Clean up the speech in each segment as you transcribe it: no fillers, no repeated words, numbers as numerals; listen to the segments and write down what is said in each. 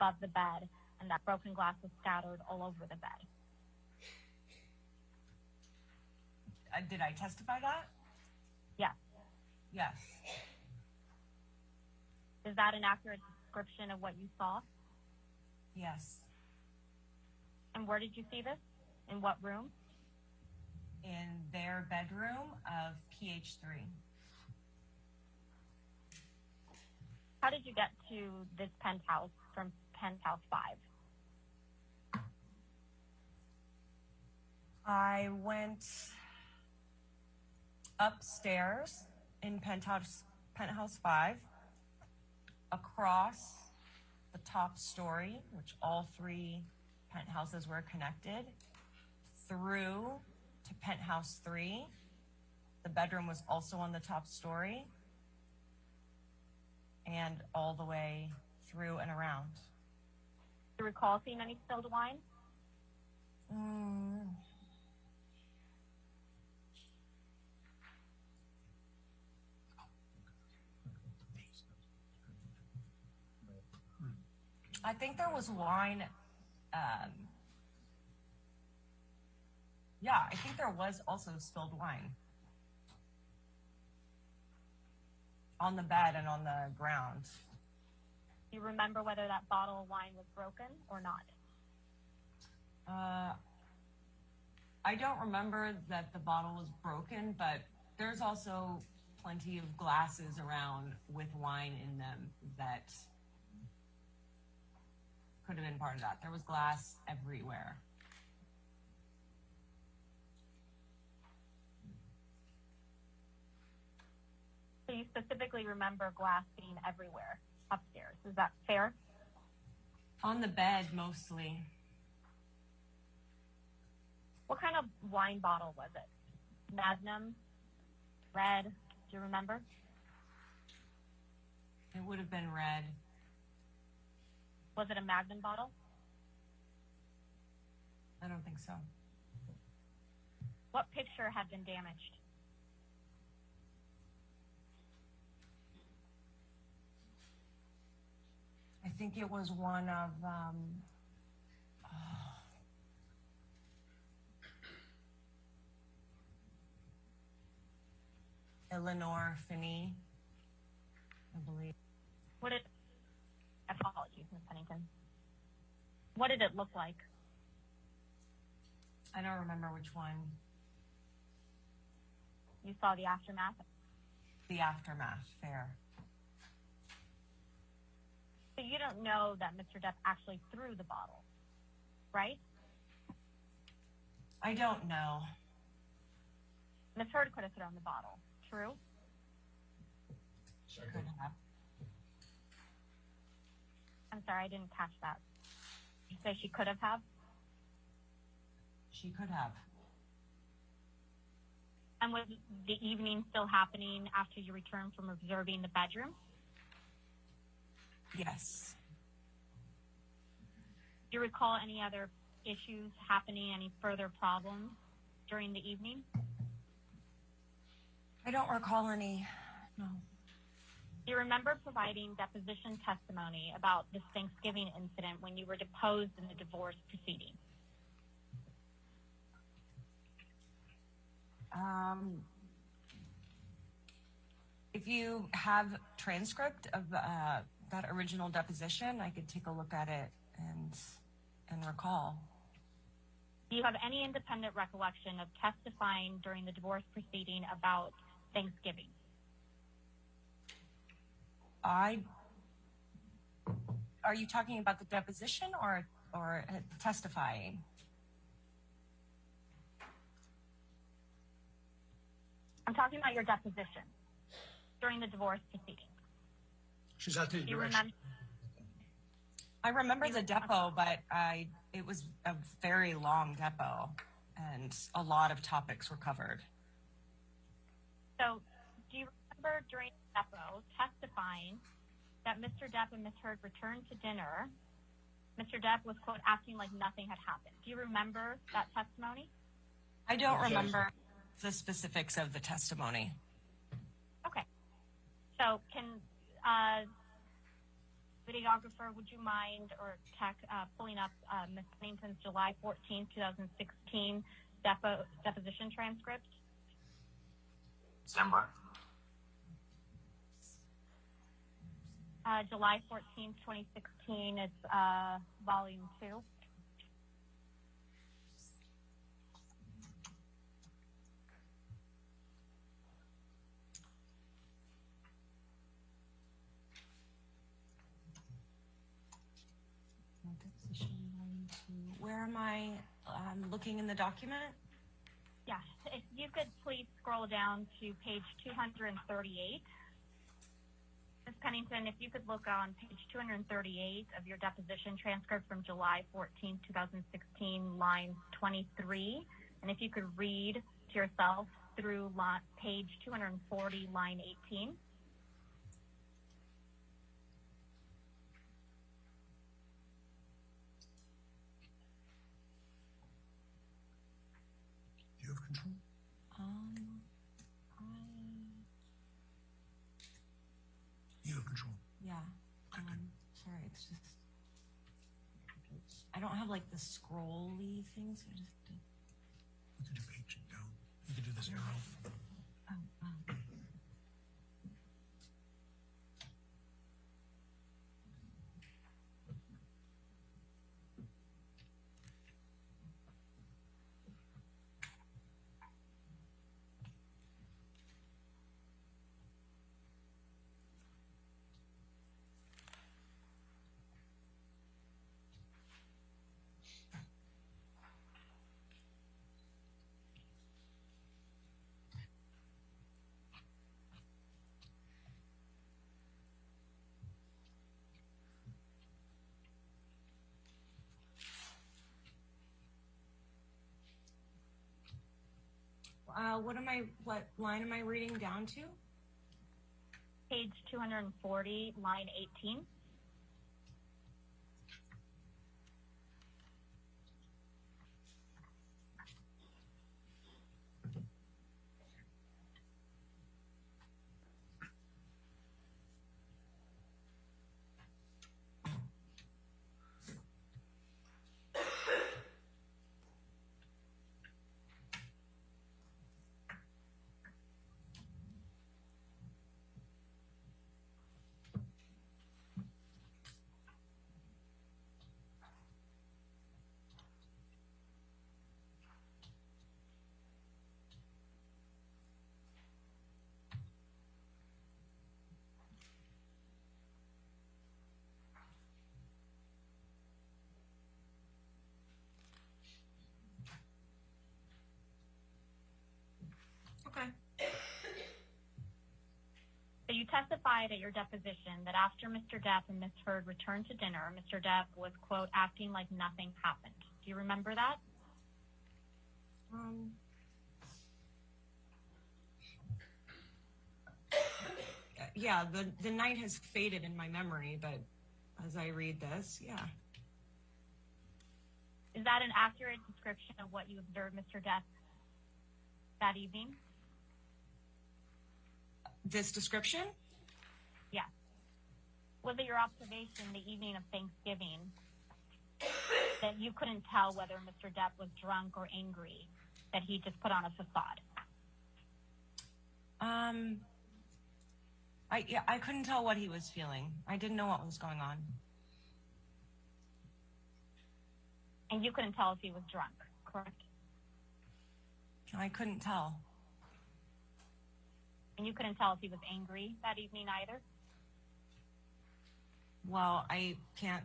above the bed and that broken glass was scattered all over the bed. Did I testify that? Yes. Yes. Is that an accurate description of what you saw? Yes. And where did you see this? In what room? In their bedroom of PH3. How did you get to this penthouse from penthouse 5? I went upstairs in penthouse 5, across the top story, which all 3 penthouses were connected, through to penthouse 3. The bedroom was also on the top story, and all the way through and around. Do you recall seeing any spilled wine? I think there was wine. Yeah, I think there was also spilled wine on the bed and on the ground. Do you remember whether that bottle of wine was broken or not? I don't remember that the bottle was broken, but there's also plenty of glasses around with wine in them that could have been part of that. There was glass everywhere. So you specifically remember glass being everywhere upstairs. Is that fair? On the bed, mostly. What kind of wine bottle was it? Magnum? Red? Do you remember? It would have been red. Was it a Magnum bottle? I don't think so. What picture had been damaged? I think it was one of Eleanor Finney, I believe. Apologies, Ms. Pennington. What did it look like? I don't remember which one. You saw the aftermath? The aftermath, fair. So you don't know that Mr. Depp actually threw the bottle, right? I don't know. Ms. Heard could have thrown the bottle, true? She could have. I'm sorry, I didn't catch that. Did you say she could have? She could have. And was the evening still happening after you returned from observing the bedroom? Yes. Do you recall any other issues happening, any further problems during the evening? I don't recall any, no. Do you remember providing deposition testimony about this Thanksgiving incident when you were deposed in the divorce proceeding? If you have transcript of that original deposition, I could take a look at it and recall. Do you have any independent recollection of testifying during the divorce proceeding about Thanksgiving? Are you talking about the deposition or testifying? I'm talking about your deposition during the divorce proceeding. She's at the Do you direction. I remember the depo, but it was a very long depo, and a lot of topics were covered. So, do you remember during the depo testifying that Mr. Depp and Ms. Heard returned to dinner? Mr. Depp was, quote, acting like nothing had happened. Do you remember that testimony? I don't remember the specifics of the testimony. Videographer, would you mind pulling up Ms. Pennington's July 14, 2016 deposition transcript? Stand by. July 14, 2016, it's volume 2. Where am I looking in the document? Yes, if you could please scroll down to page 238. Ms. Pennington, if you could look on page 238 of your deposition transcript from July 14, 2016, line 23, and if you could read to yourself through page 240, line 18. Do you have control? You have control. Yeah. Sorry, it's just I don't have like the scrolly thing, so I just have to. You can do page down. You can do this arrow. What line am I reading down to? Page 240, line 18. Okay. So you testified at your deposition that after Mr. Depp and Ms. Heard returned to dinner, Mr. Depp was, quote, acting like nothing happened. Do you remember that? Yeah, the night has faded in my memory, but as I read this, yeah. Is that an accurate description of what you observed Mr. Depp that evening? This description? Yes. Was it your observation the evening of Thanksgiving that you couldn't tell whether Mr. Depp was drunk or angry, that he just put on a facade? I couldn't tell what he was feeling. I didn't know what was going on. And you couldn't tell if he was drunk, correct? I couldn't tell. And you couldn't tell if he was angry that evening either? Well, I can't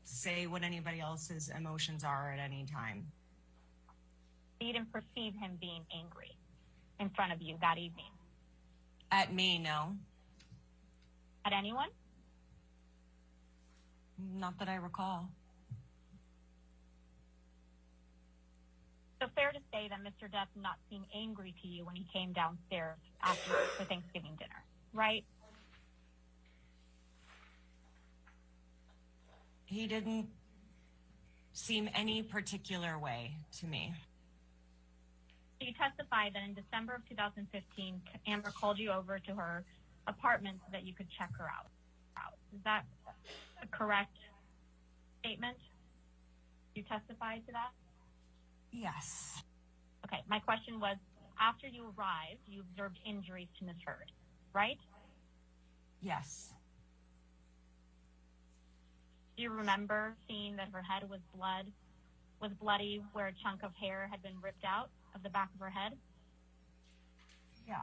say what anybody else's emotions are at any time. You didn't perceive him being angry in front of you that evening? At me, no. At anyone? Not that I recall. So fair to say that Mr. Depp did not seem angry to you when he came downstairs after the Thanksgiving dinner, right? He didn't seem any particular way to me. You testified that in December of 2015, Amber called you over to her apartment so that you could check her out. Is that a correct statement? You testified to that? Yes. Okay, my question was, after you arrived, you observed injuries to Ms. Heard, right? Yes. Do you remember seeing that her head was bloody where a chunk of hair had been ripped out of the back of her head? Yeah.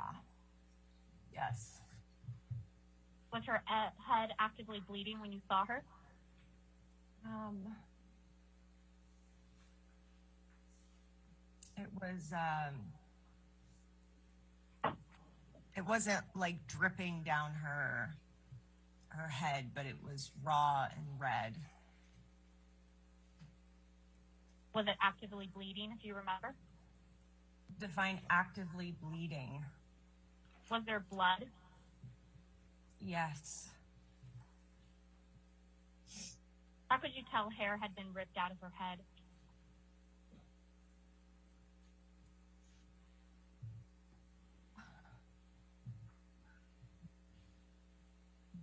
Yes. Was her head actively bleeding when you saw her? It wasn't like dripping down her head, but it was raw and red. Was it actively bleeding, if you remember? Define actively bleeding. Was there blood? Yes. How could you tell hair had been ripped out of her head?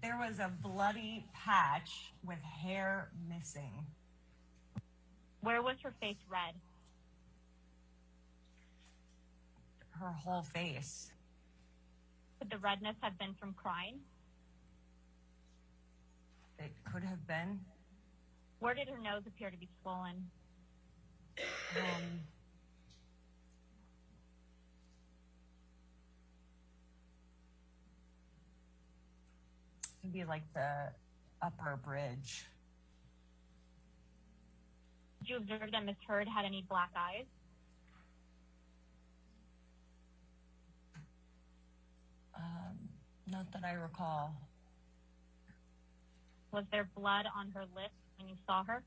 There was a bloody patch with hair missing. Where was her face red? Her whole face. Could the redness have been from crying? It could have been. Where did her nose appear to be swollen? It'd be like the upper bridge. Did you observe that Ms. Heard had any black eyes? Not that I recall. Was there blood on her lips when you saw her?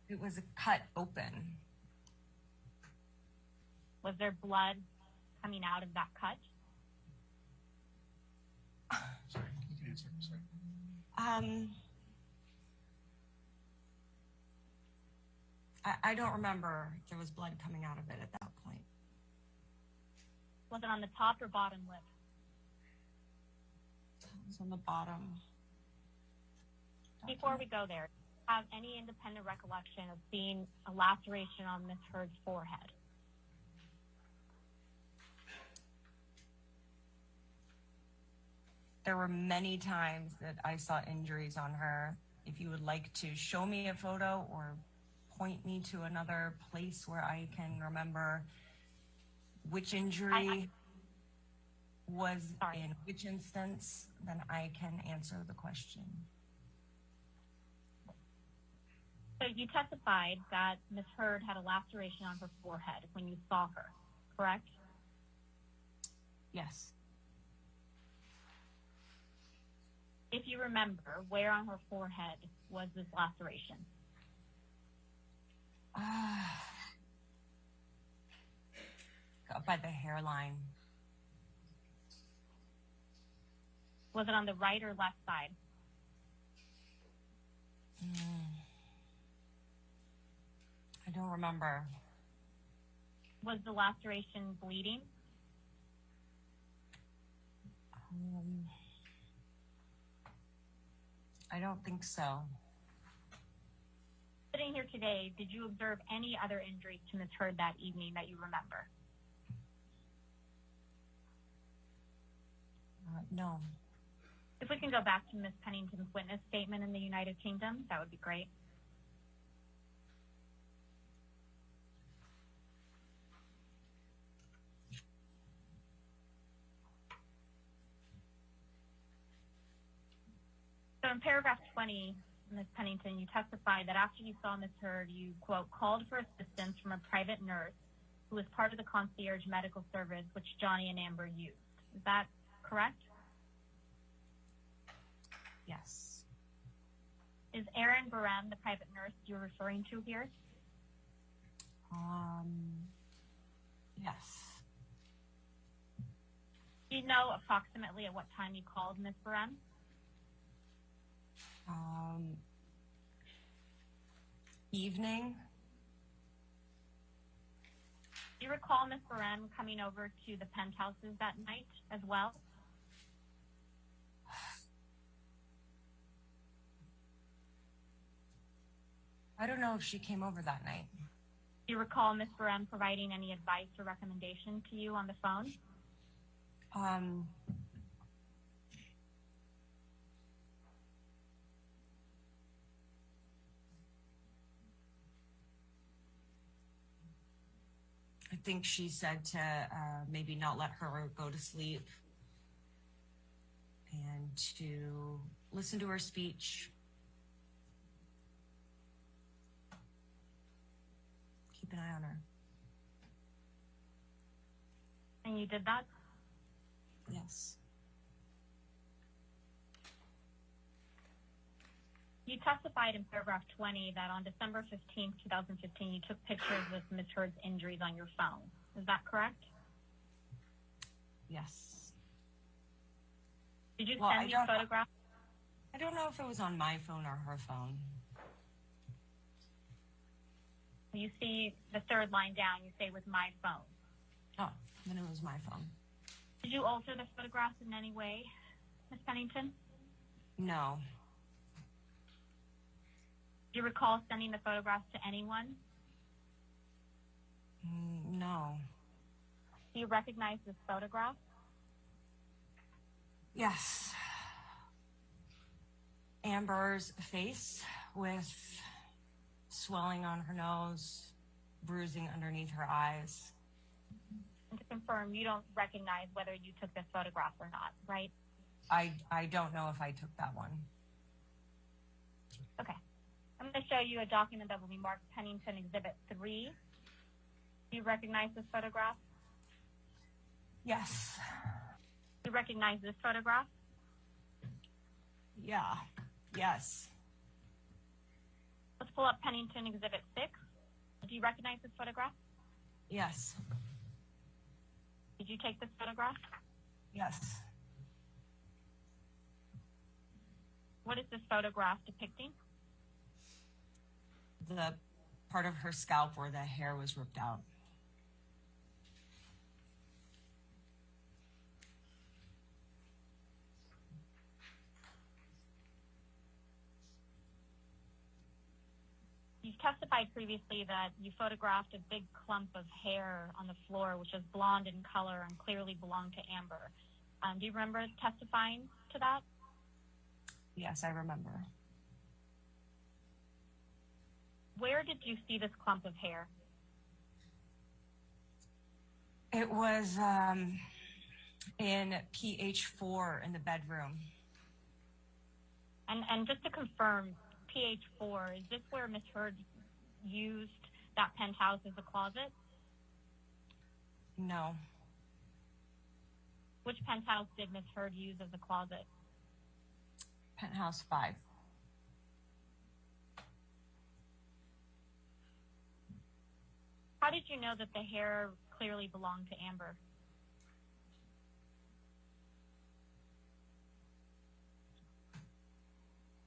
It was cut open. Was there blood coming out of that cut? Sorry, you can answer. Sorry. I don't remember if there was blood coming out of it at that point. Was it on the top or bottom lip? It was on the bottom. Before we go there, have any independent recollection of seeing a laceration on Ms. Heard's forehead? There were many times that I saw injuries on her. If you would like to show me a photo or point me to another place where I can remember which injury was in which instance, then I can answer the question. So you testified that Ms. Heard had a laceration on her forehead when you saw her, correct? Yes. If you remember, where on her forehead was this laceration? Up by the hairline. Was it on the right or left side? I don't remember. Was the laceration bleeding? I don't think so. Sitting here today, did you observe any other injuries to Ms. Heard that evening that you remember? No. If we can go back to Ms. Pennington's witness statement in the United Kingdom, that would be great. So in paragraph 20, Ms. Pennington, you testified that after you saw Ms. Heard, you, quote, called for assistance from a private nurse who was part of the concierge medical service which Johnny and Amber used. Is that correct? Yes. Is Erin Barem the private nurse you're referring to here? Yes. Do you know approximately at what time you called Ms. Barem? Evening. Do you recall Ms. Barem coming over to the penthouses that night as well? I don't know if she came over that night. Do you recall Ms. Barem providing any advice or recommendation to you on the phone? I think she said to maybe not let her go to sleep and to listen to her speech. Keep an eye on her. And you did that? Yes. You testified in paragraph 20 that on December 15, 2015, you took pictures of Ms. Heard's injuries on your phone. Is that correct? Yes. Did you send these photographs? I don't know if it was on my phone or her phone. You see the third line down, you say with my phone. Oh, then it was my phone. Did you alter the photographs in any way, Ms. Pennington? No. Do you recall sending the photographs to anyone? No. Do you recognize this photograph? Yes. Amber's face with swelling on her nose, bruising underneath her eyes. And to confirm, you don't recognize whether you took this photograph or not, right? I don't know if I took that one. Okay. I'm going to show you a document that will be marked Pennington Exhibit 3. Do you recognize this photograph? Yes. Do you recognize this photograph? Yeah. Yes. Let's pull up Pennington Exhibit 6. Do you recognize this photograph? Yes. Did you take this photograph? Yes. What is this photograph depicting? The part of her scalp where the hair was ripped out. You testified previously that you photographed a big clump of hair on the floor, which is blonde in color and clearly belonged to Amber. Do you remember testifying to that? Yes, I remember. Where did you see this clump of hair? It was in PH4 in the bedroom. And just to confirm, PH4, is this where Ms. Heard used that penthouse as a closet? No. Which penthouse did Ms. Heard use as a closet? Penthouse 5. How did you know that the hair clearly belonged to Amber?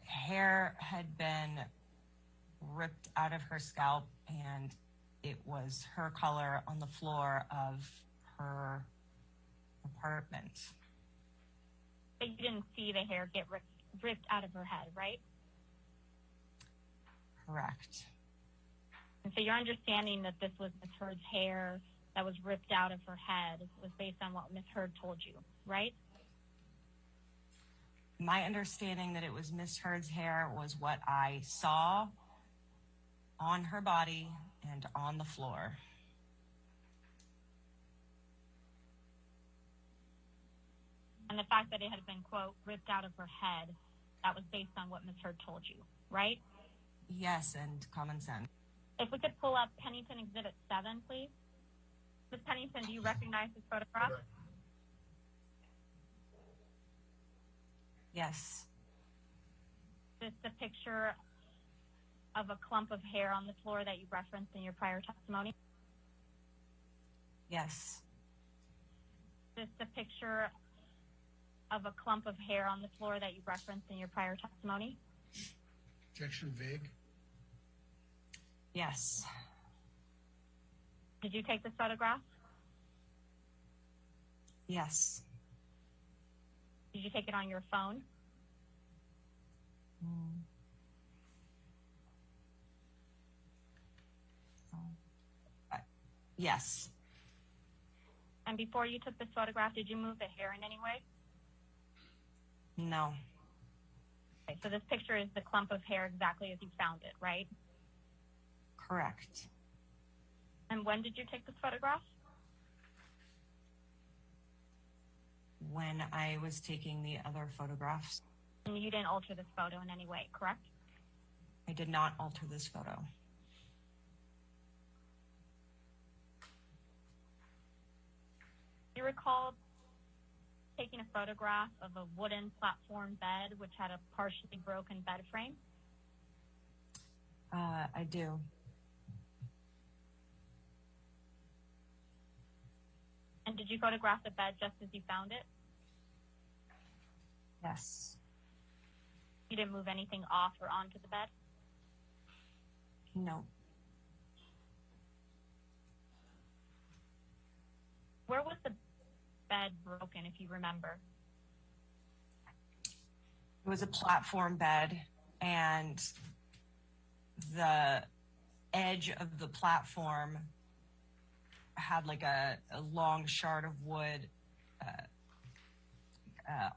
Hair had been ripped out of her scalp, and it was her color on the floor of her apartment. But you didn't see the hair get ripped out of her head, right? Correct. And so your understanding that this was Ms. Heard's hair that was ripped out of her head was based on what Ms. Heard told you, right? My understanding that it was Miss Heard's hair was what I saw on her body and on the floor. And the fact that it had been, quote, ripped out of her head, that was based on what Ms. Heard told you, right? Yes, and common sense. If we could pull up Pennington Exhibit 7, please. Ms. Pennington, do you recognize this photograph? Yes. Is this a picture of a clump of hair on the floor that you referenced in your prior testimony? Yes. Is this a picture of a clump of hair on the floor that you referenced in your prior testimony? Objection vague. Yes. Did you take this photograph? Yes. Did you take it on your phone? Yes. And before you took this photograph, did you move the hair in any way? No. Okay, so this picture is the clump of hair exactly as you found it, right? Correct. And when did you take this photograph? When I was taking the other photographs. And you didn't alter this photo in any way, correct? I did not alter this photo. Do you recall taking a photograph of a wooden platform bed which had a partially broken bed frame? I do. And did you photograph the bed just as you found it? Yes. You didn't move anything off or onto the bed? No. Where was the bed broken, if you remember? It was a platform bed, and the edge of the platform had like a long shard of wood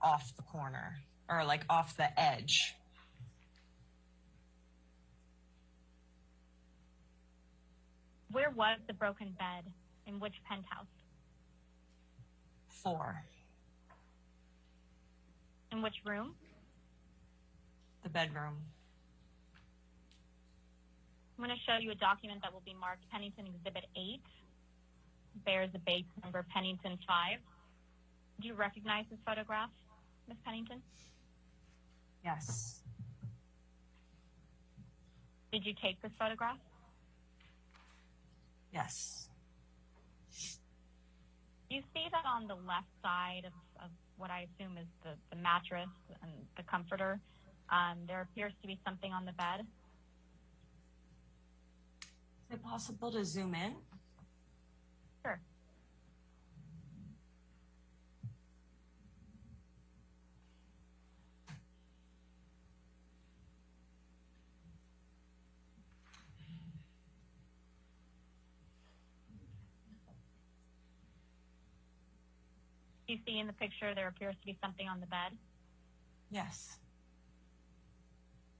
off the corner, or like off the edge. Where was the broken bed? In which penthouse? 4. In which room? The bedroom. I'm going to show you a document that will be marked Pennington Exhibit 8. Bears a base number Pennington 5. Do you recognize this photograph, Ms. Pennington? Yes. Did you take this photograph? Yes. You see that on the left side of what I assume is the mattress and the comforter, there appears to be something on the bed. Is it possible to zoom in? Sure. You see in the picture there appears to be something on the bed. Yes.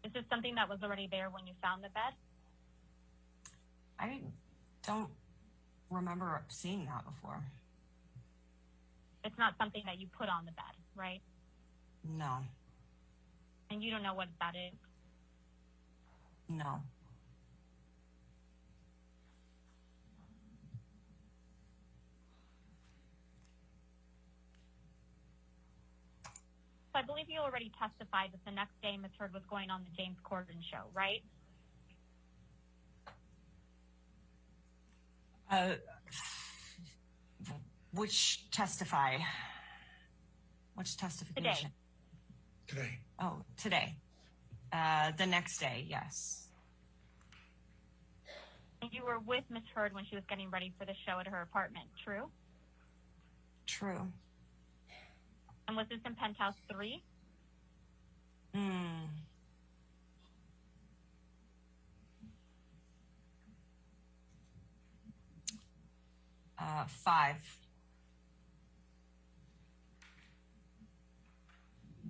Is this something that was already there when you found the bed? I don't remember seeing that before. It's not something that you put on the bed, right? No. And you don't know what that is? No. So I believe you already testified that the next day Ms. Heard was going on the James Corden show, right? Which testify? Which testification? Today. Oh, today. The next day, yes. And you were with Ms. Heard when she was getting ready for the show at her apartment, true? True. And was this in Penthouse 3? 5.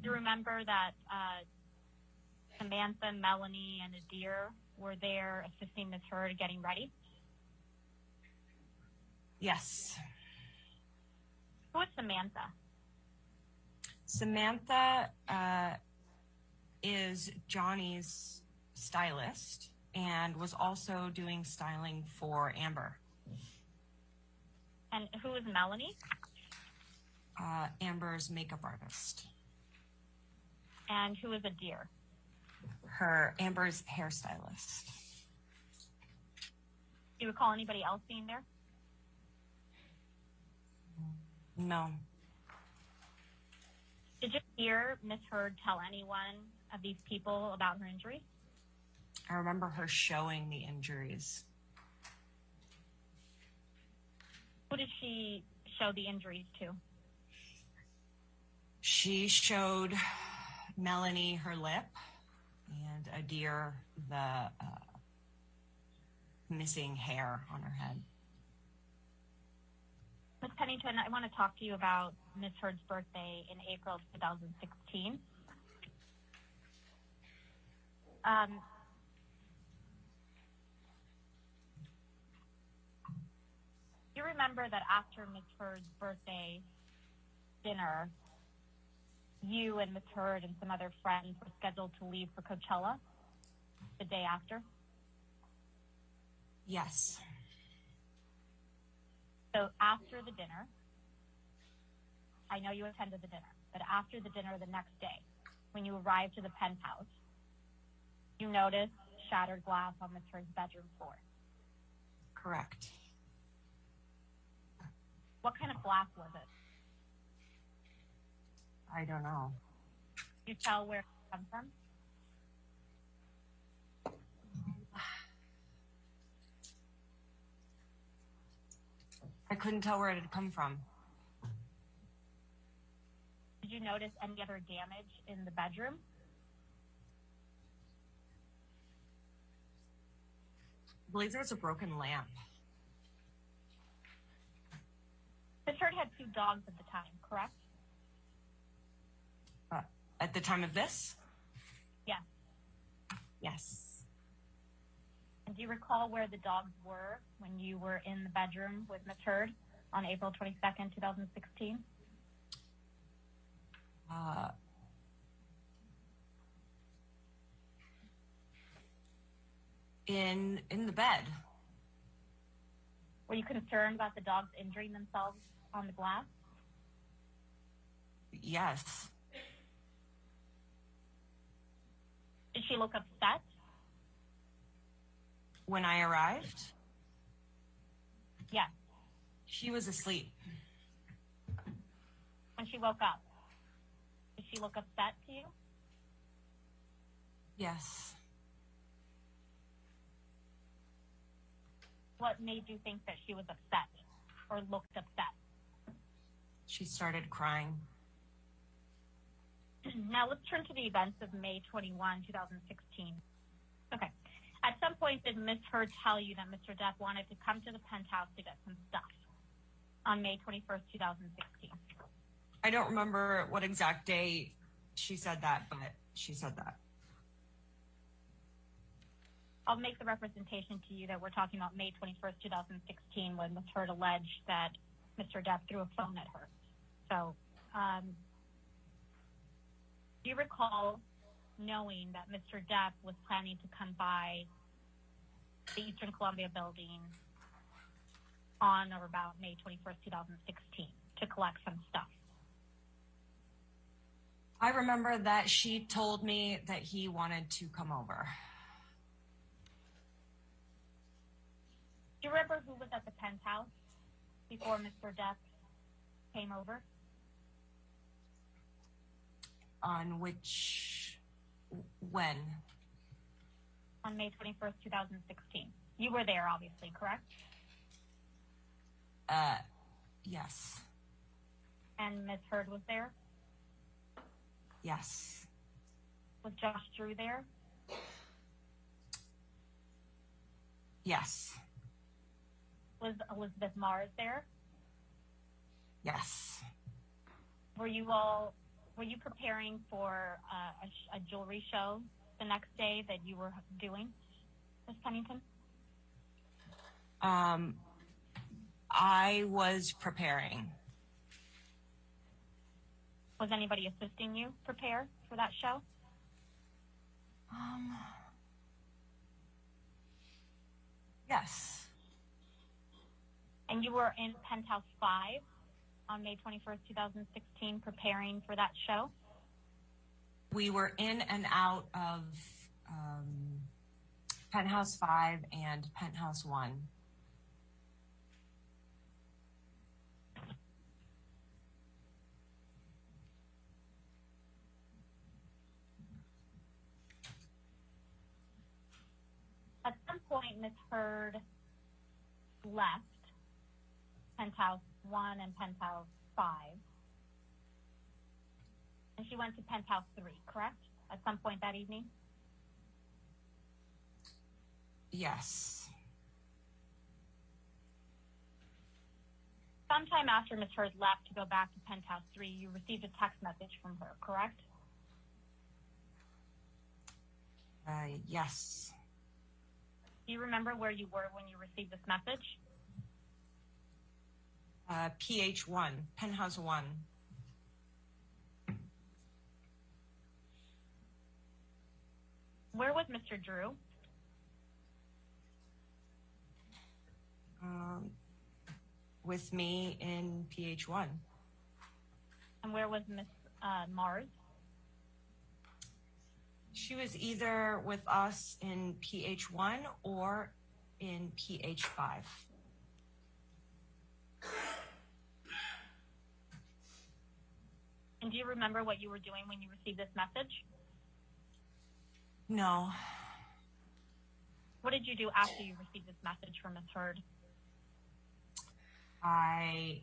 Do you remember that Samantha, Melanie, and Adir were there assisting Ms. Heard getting ready? Yes. Who is Samantha? Samantha is Johnny's stylist and was also doing styling for Amber. And who is Melanie? Amber's makeup artist. And who is Adir? Amber's hairstylist. Do you recall anybody else being there? No. Did you hear Ms. Heard tell anyone of these people about her injuries? I remember her showing the injuries. Who did she show the injuries to? She showed Melanie her lip and Adir the missing hair on her head. Ms. Pennington, I want to talk to you about Ms. Heard's birthday in April of 2016. You remember that after Ms. Heard's birthday dinner, you and Ms. Heard and some other friends were scheduled to leave for Coachella the day after? Yes. So after the dinner, I know you attended the dinner, but after the dinner the next day, when you arrived to the penthouse, you noticed shattered glass on Ms. Heard's bedroom floor. Correct. What kind of glass was it? I don't know. Can you tell where it comes from? I couldn't tell where it had come from. Did you notice any other damage in the bedroom? I believe there was a broken lamp. Ms. Heard had 2 dogs at the time, correct? At the time of this? Yes. Yes. And do you recall where the dogs were when you were in the bedroom with Ms. Heard on April 22nd, 2016? In the bed. Were you concerned about the dogs injuring themselves on the glass? Yes. Did she look upset? When I arrived, Yes. she was asleep. When she woke up, did she look upset to you? Yes. What made you think that she was upset or looked upset? She started crying. Now let's turn to the events of May 21, 2016. Okay. At some point, did Ms. Heard tell you that Mr. Depp wanted to come to the penthouse to get some stuff on May 21st, 2016? I don't remember what exact day she said that, but she said that. I'll make the representation to you that we're talking about May 21st, 2016, when Ms. Heard alleged that Mr. Depp threw a phone at her. So, do you recall knowing that Mr. Depp was planning to come by the Eastern Columbia building on or about May 21st, 2016 to collect some stuff? I remember that she told me that he wanted to come over. Do you remember who was at the penthouse before Mr. Depp came over? On which, when? On May 21st, 2016. You were there, obviously, correct? Yes. And Ms. Heard was there? Yes. Was Josh Drew there? Yes. Was Elizabeth Mars there? Yes. Were you preparing for a jewelry show the next day that you were doing, Ms. Pennington? I was preparing. Was anybody assisting you prepare for that show? Yes. And you were in Penthouse 5 on May 21st, 2016, preparing for that show? We were in and out of Penthouse 5 and Penthouse 1. At some point, Ms. Heard left Penthouse 1 and Penthouse 5, and she went to Penthouse 3, correct? At some point that evening? Yes. Sometime after Ms. Heard left to go back to Penthouse 3, you received a text message from her, correct? Yes. Do you remember where you were when you received this message? PH1, Penthouse 1. Where was Mr. Drew? With me in PH1. And where was Miss Mars? She was either with us in PH1 or in PH5. And do you remember what you were doing when you received this message? No. What did you do after you received this message from Ms. Heard? I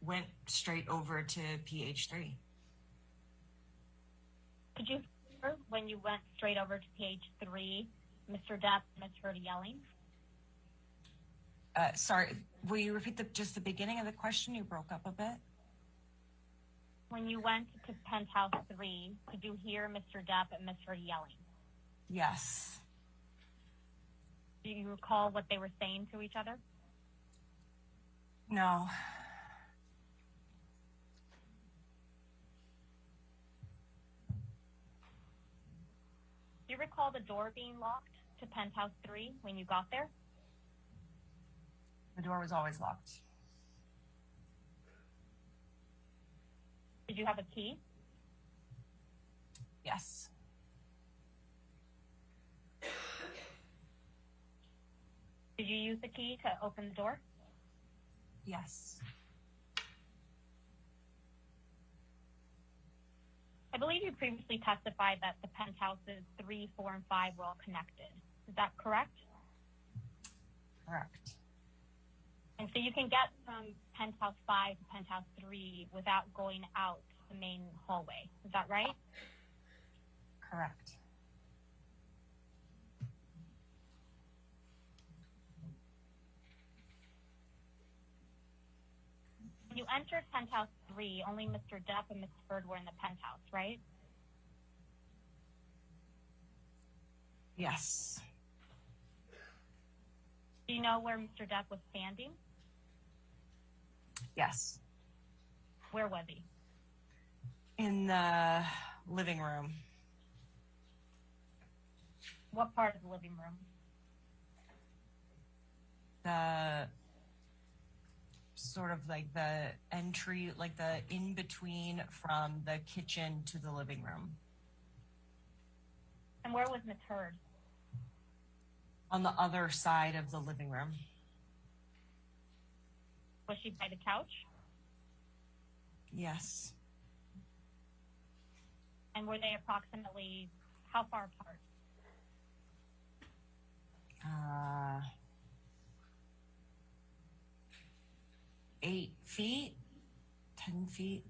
went straight over to PH3. Could you remember when you went straight over to PH3, Mr. Depp and Ms. Heard yelling? Sorry, will you repeat just the beginning of the question? You broke up a bit. When you went to Penthouse 3, could you hear Mr. Depp and Ms. Heard yelling? Yes. Do you recall what they were saying to each other? No. Do you recall the door being locked to Penthouse 3 when you got there? The door was always locked. Did you have a key? Yes. Did you use the key to open the door? Yes. I believe you previously testified that the penthouses 3, 4, and 5 were all connected. Is that correct? Correct. And so you can get from Penthouse 5 to Penthouse 3 without going out the main hallway. Is that right? Correct. When you entered Penthouse 3, only Mr. Depp and Ms. Heard were in the penthouse, right? Yes. Do you know where Mr. Depp was standing? Yes. Where was he? In the living room. What part of the living room? The sort of like the entry, like the in-between from the kitchen to the living room. And where was Ms. Heard? On the other side of the living room. Was she by the couch? Yes. And were they approximately how far apart? 8 feet, 10 feet.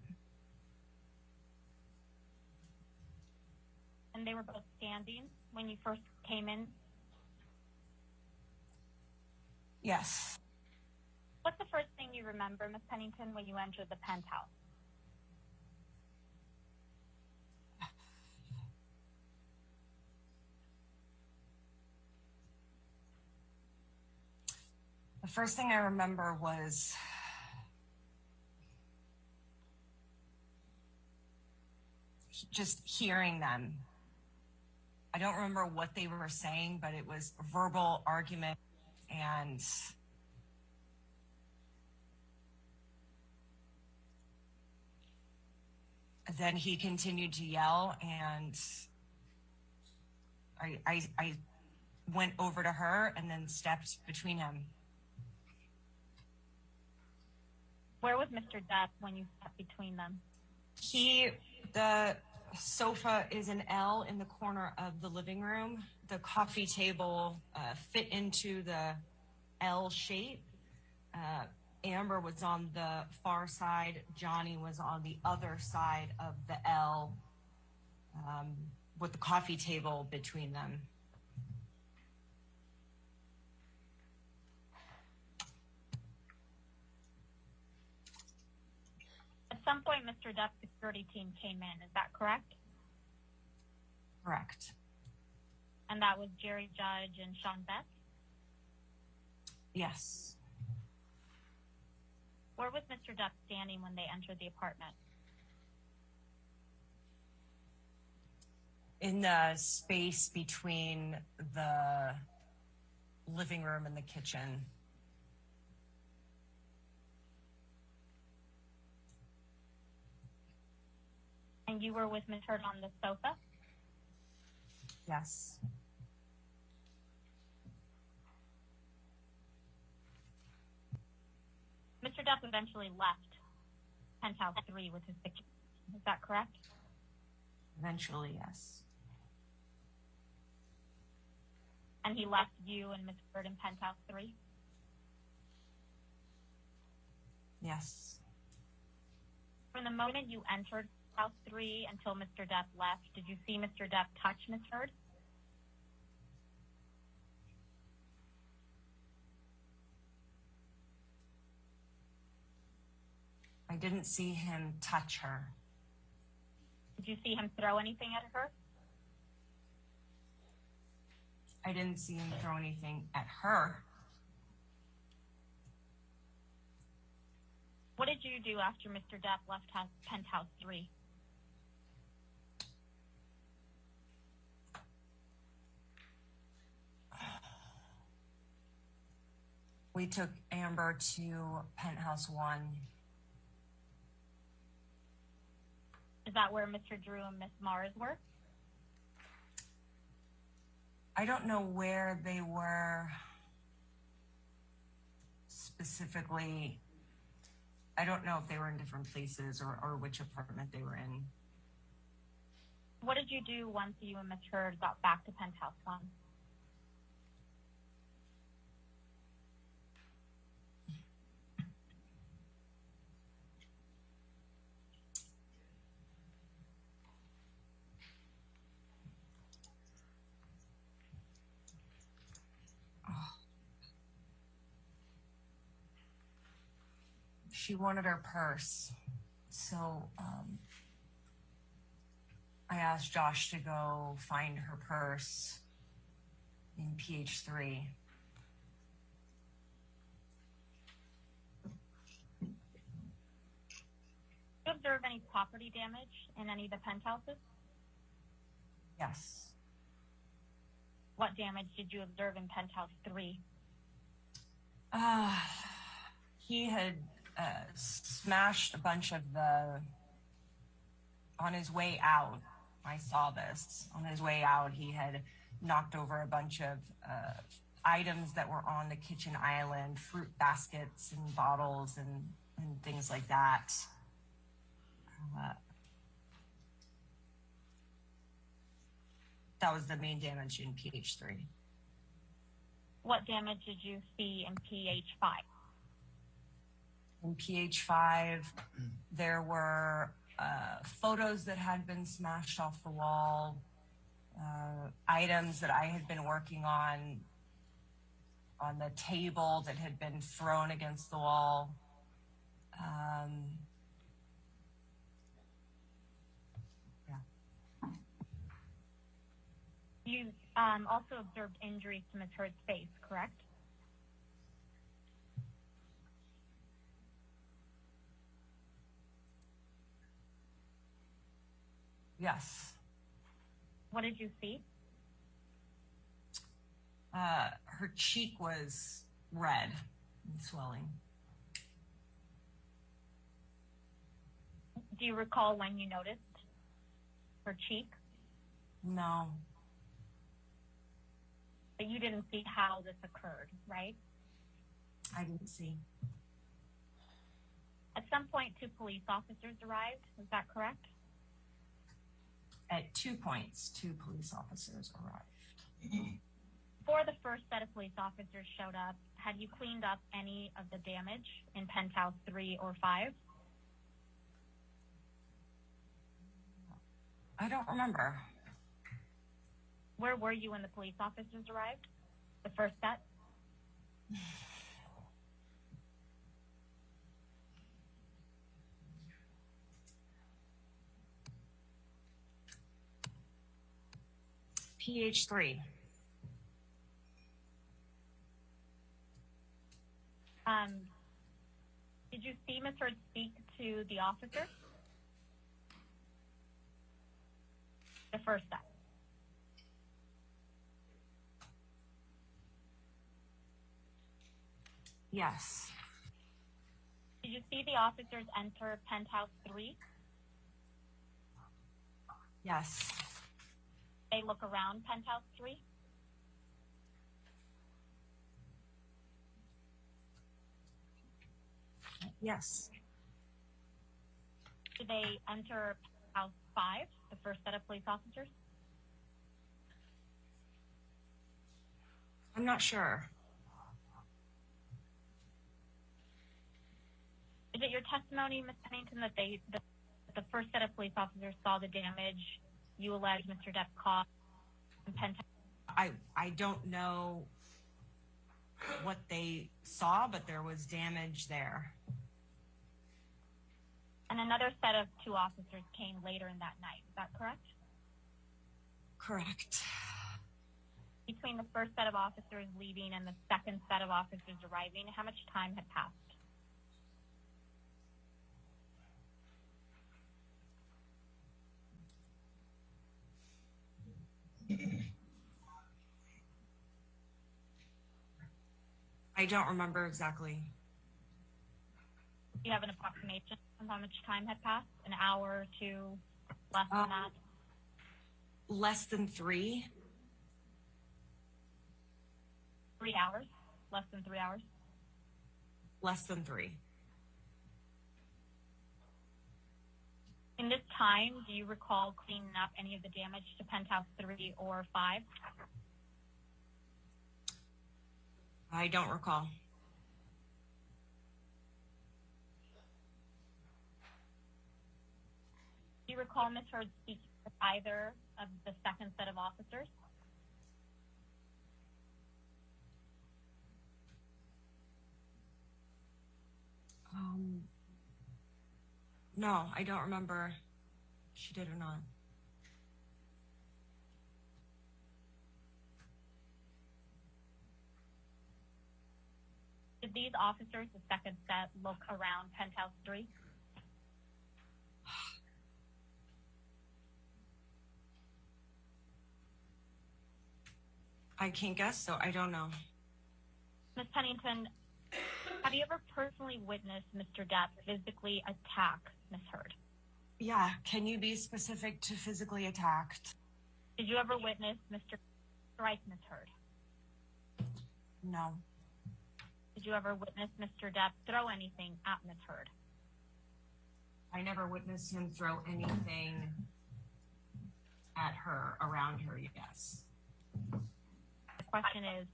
And they were both standing when you first came in? Yes. What's the first thing you remember, Ms. Pennington, when you entered the penthouse? The first thing I remember was just hearing them. I don't remember what they were saying, but it was verbal argument, and then he continued to yell, and I went over to her and then stepped between him. Where was Mr. Depp when you stepped between them? The sofa is an L in the corner of the living room. The coffee table fit into the L shape. Amber was on the far side. Johnny was on the other side of the L with the coffee table between them. some point, Mr. Depp's security team came in. Is that correct? Correct. And that was Jerry Judge and Sean Beth? Yes. Where was Mr. Depp standing when they entered the apartment? In the space between the living room and the kitchen. And you were with Ms. Heard on the sofa? Yes. Mr. Depp eventually left Penthouse 3 with his security. Is that correct? Eventually, yes. And he left you and Ms. Heard in Penthouse 3? Yes. From the moment you entered House 3 until Mr. Depp left, did you see Mr. Depp touch Ms. Heard? I didn't see him touch her. Did you see him throw anything at her? I didn't see him throw anything at her. What did you do after Mr. Depp left Penthouse 3? We took Amber to Penthouse 1. Is that where Mr. Drew and Miss Mars were? I don't know where they were specifically. I don't know if they were in different places or which apartment they were in. What did you do once you and Miss Heard got back to Penthouse 1? She wanted her purse, so I asked Josh to go find her purse in PH3. Did you observe any property damage in any of the penthouses? Yes. What damage did you observe in Penthouse 3? He had smashed a bunch of on his way out. I saw this. On his way out, he had knocked over a bunch of items that were on the kitchen island, fruit baskets and bottles and things like that. That was the main damage in PH3. What damage did you see in PH5? In PH5, there were photos that had been smashed off the wall, items that I had been working on the table that had been thrown against the wall. You also observed injuries to Ms. Heard's face, correct? Yes. What did you see? Her cheek was red and swelling. Do you recall when you noticed her cheek? No. But you didn't see how this occurred, right? I didn't see. At some point, 2 police officers arrived. Is that correct? At 2 points, 2 police officers arrived. Before the first set of police officers showed up, had you cleaned up any of the damage in Penthouse 3 or 5? I don't remember. Where were you when the police officers arrived? The first set? PH3. Did you see Ms. Heard speak to the officer? The first step. Yes. Did you see the officers enter penthouse 3? Yes. They look around penthouse 3? Yes. Did they enter penthouse 5, the first set of police officers? I'm not sure. Is it your testimony, Ms. Pennington, that the first set of police officers saw the damage you allege Mr. Depp caused in penthouse? I don't know what they saw, but there was damage there. And another set of 2 officers came later in that night. Is that correct? Correct. Between the first set of officers leaving and the second set of officers arriving, how much time had passed? I don't remember exactly. Do you have an approximation of how much time had passed? An hour, 2, less than that? Less than 3. 3 hours? Less than 3 hours? Less than 3. In this time, do you recall cleaning up any of the damage to penthouse 3 or 5? I don't recall. Do you recall Ms. Heard speaking with either of the second set of officers? No, I don't remember if she did or not. Did these officers, the second set, look around penthouse 3? I can't guess, so I don't know. Ms. Pennington, have you ever personally witnessed Mr. Depp physically attack Ms. Heard? Yeah, can you be specific to physically attacked? Did you ever witness Mr. strike Ms. Heard? No. Did you ever witness Mr. Depp throw anything at Ms. Heard? I never witnessed him throw anything at her, around her, yes. The question is,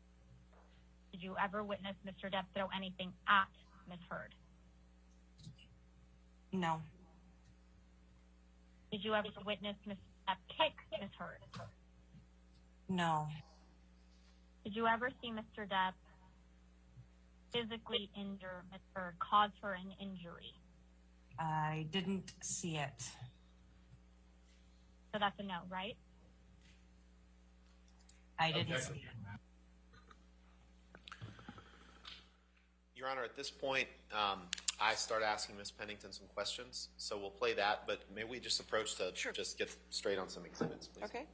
did you ever witness Mr. Depp throw anything at Ms. Heard? No. Did you ever witness Mr. Depp kick Ms. Heard? No. Did you ever see Mr. Depp physically injure Ms. Heard, cause her an injury? I didn't see it. So that's a no, right? I didn't see it. Your Honor, at this point, I start asking Ms. Pennington some questions, so we'll play that, but maybe we just approach to just get straight on some exhibits, please. Okay.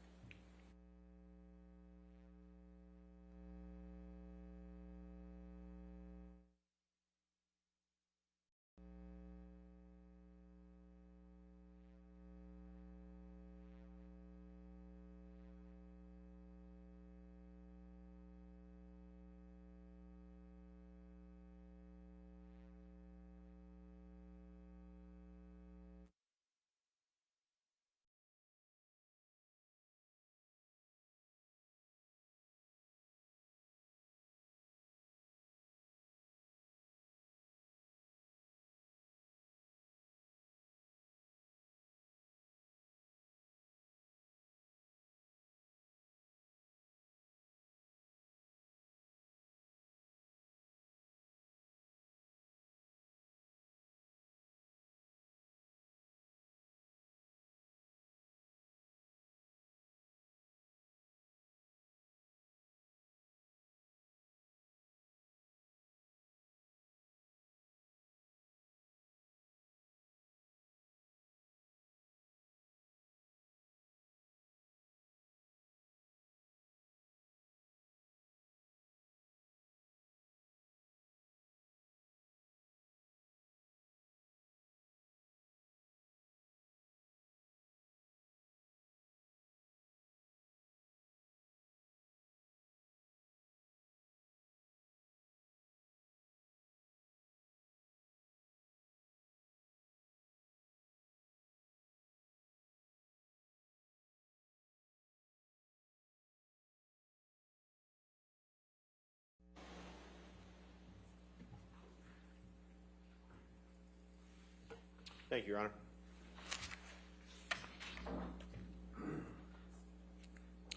Thank you, Your Honor.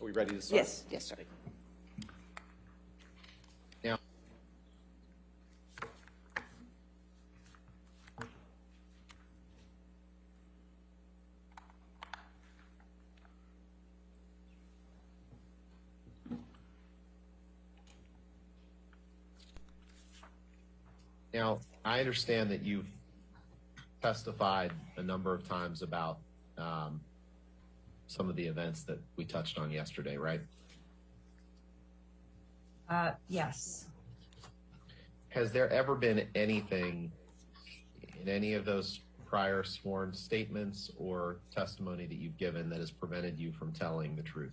Are we ready to start? Yes, sir. Now, I understand that you've testified a number of times about some of the events that we touched on yesterday, right? Yes. Has there ever been anything in any of those prior sworn statements or testimony that you've given that has prevented you from telling the truth?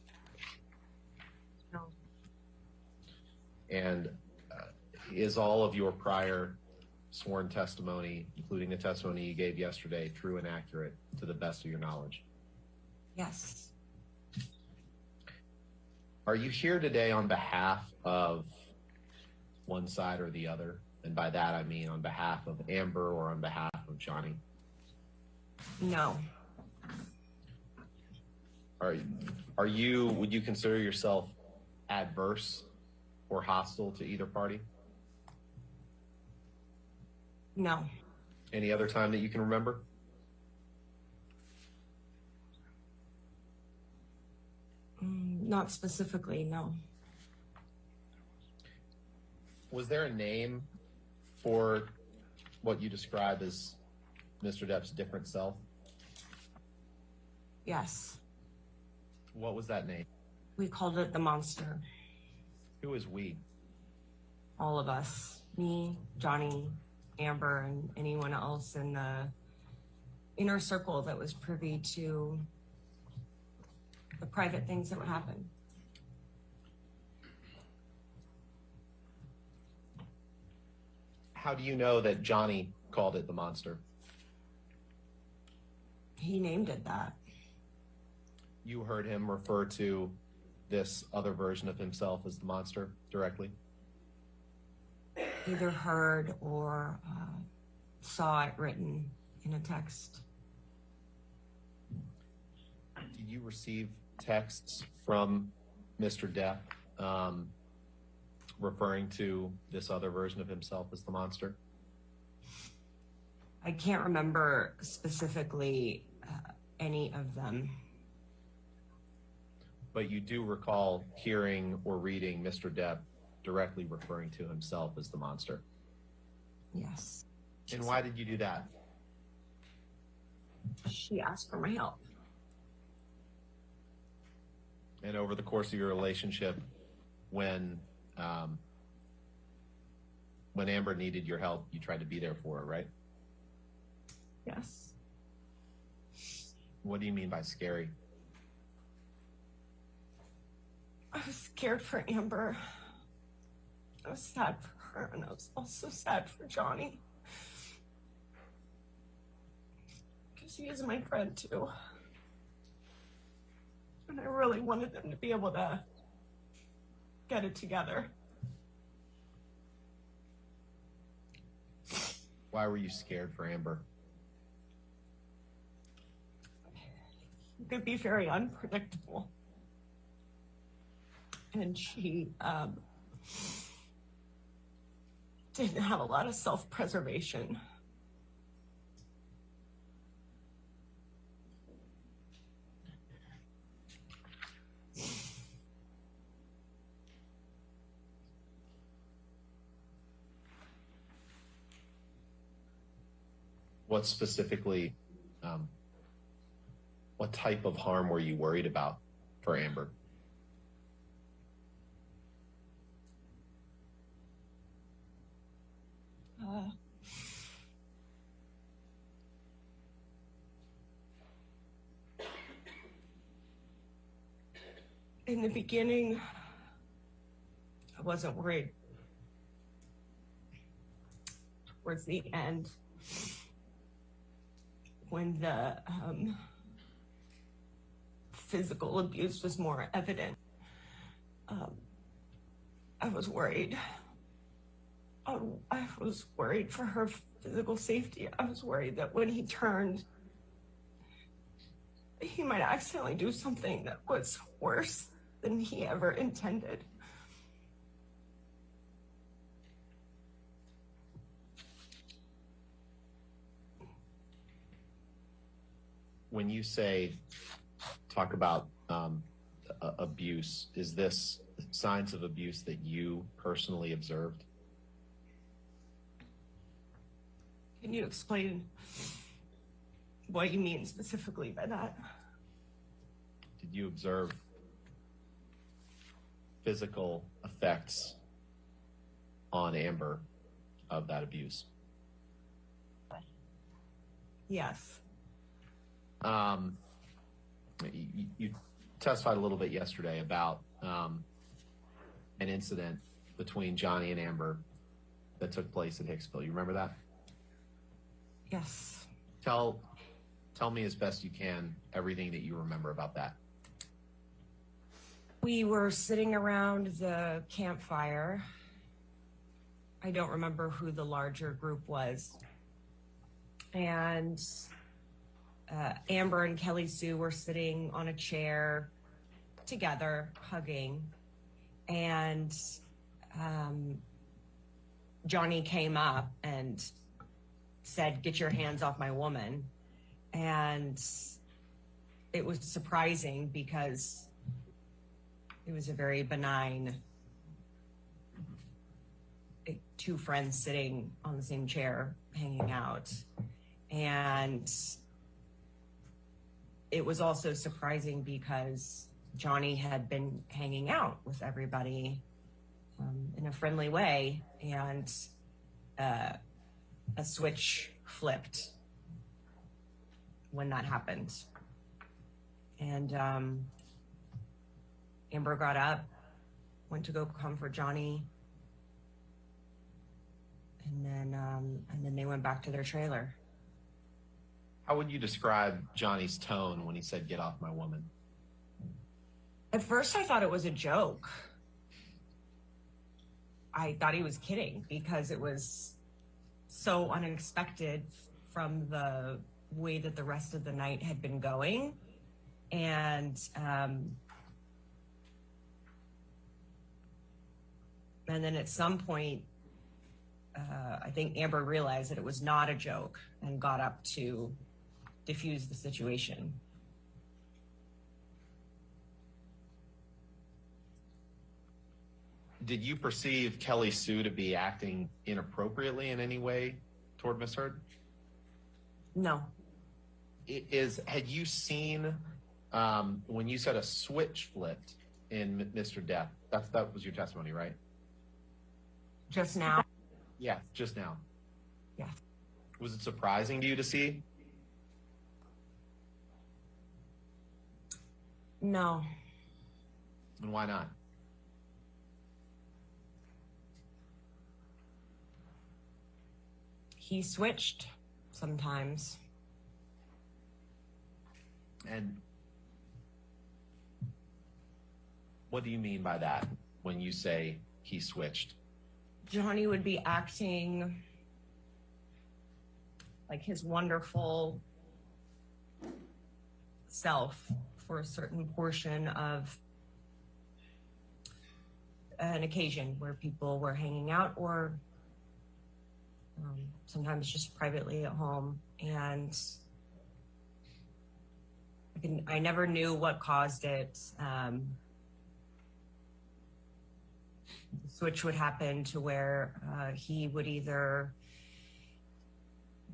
No. And is all of your prior sworn testimony, including the testimony you gave yesterday, true and accurate to the best of your knowledge? Yes. Are you here today on behalf of one side or the other? And by that, I mean on behalf of Amber or on behalf of Johnny? No. Would you consider yourself adverse or hostile to either party? No. Any other time that you can remember? Not specifically, no. Was there a name for what you described as Mr. Depp's different self? Yes. What was that name? We called it the monster. Who is we? All of us. Me, Johnny, Amber, and anyone else in the inner circle that was privy to the private things that would happen. How do you know that Johnny called it the monster? He named it that. You heard him refer to this other version of himself as the monster directly? Either heard or saw it written in a text. Did you receive texts from Mr. Depp referring to this other version of himself as the monster? I can't remember specifically any of them. But you do recall hearing or reading Mr. Depp directly referring to himself as the monster? Yes. And why did you do that? She asked for my help. And over the course of your relationship, when Amber needed your help, you tried to be there for her, right? Yes. What do you mean by scary? I was scared for Amber. I was sad for her, and I was also sad for Johnny. Because he is my friend, too. And I really wanted them to be able to get it together. Why were you scared for Amber? He could be very unpredictable. And she didn't have a lot of self-preservation. What specifically, what type of harm were you worried about for Amber? In the beginning, I wasn't worried. Towards the end, when the physical abuse was more evident, I was worried. I was worried for her physical safety. I was worried that when he turned, he might accidentally do something that was worse than he ever intended. When you talk about abuse, is this signs of abuse that you personally observed? Can you explain what you mean specifically by that? Did you observe physical effects on Amber of that abuse? Yes. You testified a little bit yesterday about an incident between Johnny and Amber that took place in Hicksville. You remember that? Yes. Tell me as best you can everything that you remember about that. We were sitting around the campfire. I don't remember who the larger group was. And Amber and Kelly Sue were sitting on a chair together, hugging. And Johnny came up and said, "Get your hands off my woman." And it was surprising because it was a very benign two friends sitting on the same chair, hanging out. And it was also surprising because Johnny had been hanging out with everybody in a friendly way, and a switch flipped when that happened. And Amber got up, went to go comfort Johnny, and then they went back to their trailer. How would you describe Johnny's tone when he said, "Get off my woman"? At first, I thought it was a joke. I thought he was kidding because it was so unexpected from the way that the rest of the night had been going. And then at some point, I think Amber realized that it was not a joke and got up to diffuse the situation. Did you perceive Kelly Sue to be acting inappropriately in any way toward Miss Heard? No. Had you seen when you said a switch flipped in Mr. Depp? That was your testimony, right? Just now? Yeah, just now. Yeah. Was it surprising to you to see? No. And why not? He switched sometimes. And what do you mean by that when you say he switched? Johnny would be acting like his wonderful self for a certain portion of an occasion where people were hanging out, or sometimes just privately at home. And I never knew what caused it. The switch would happen to where he would either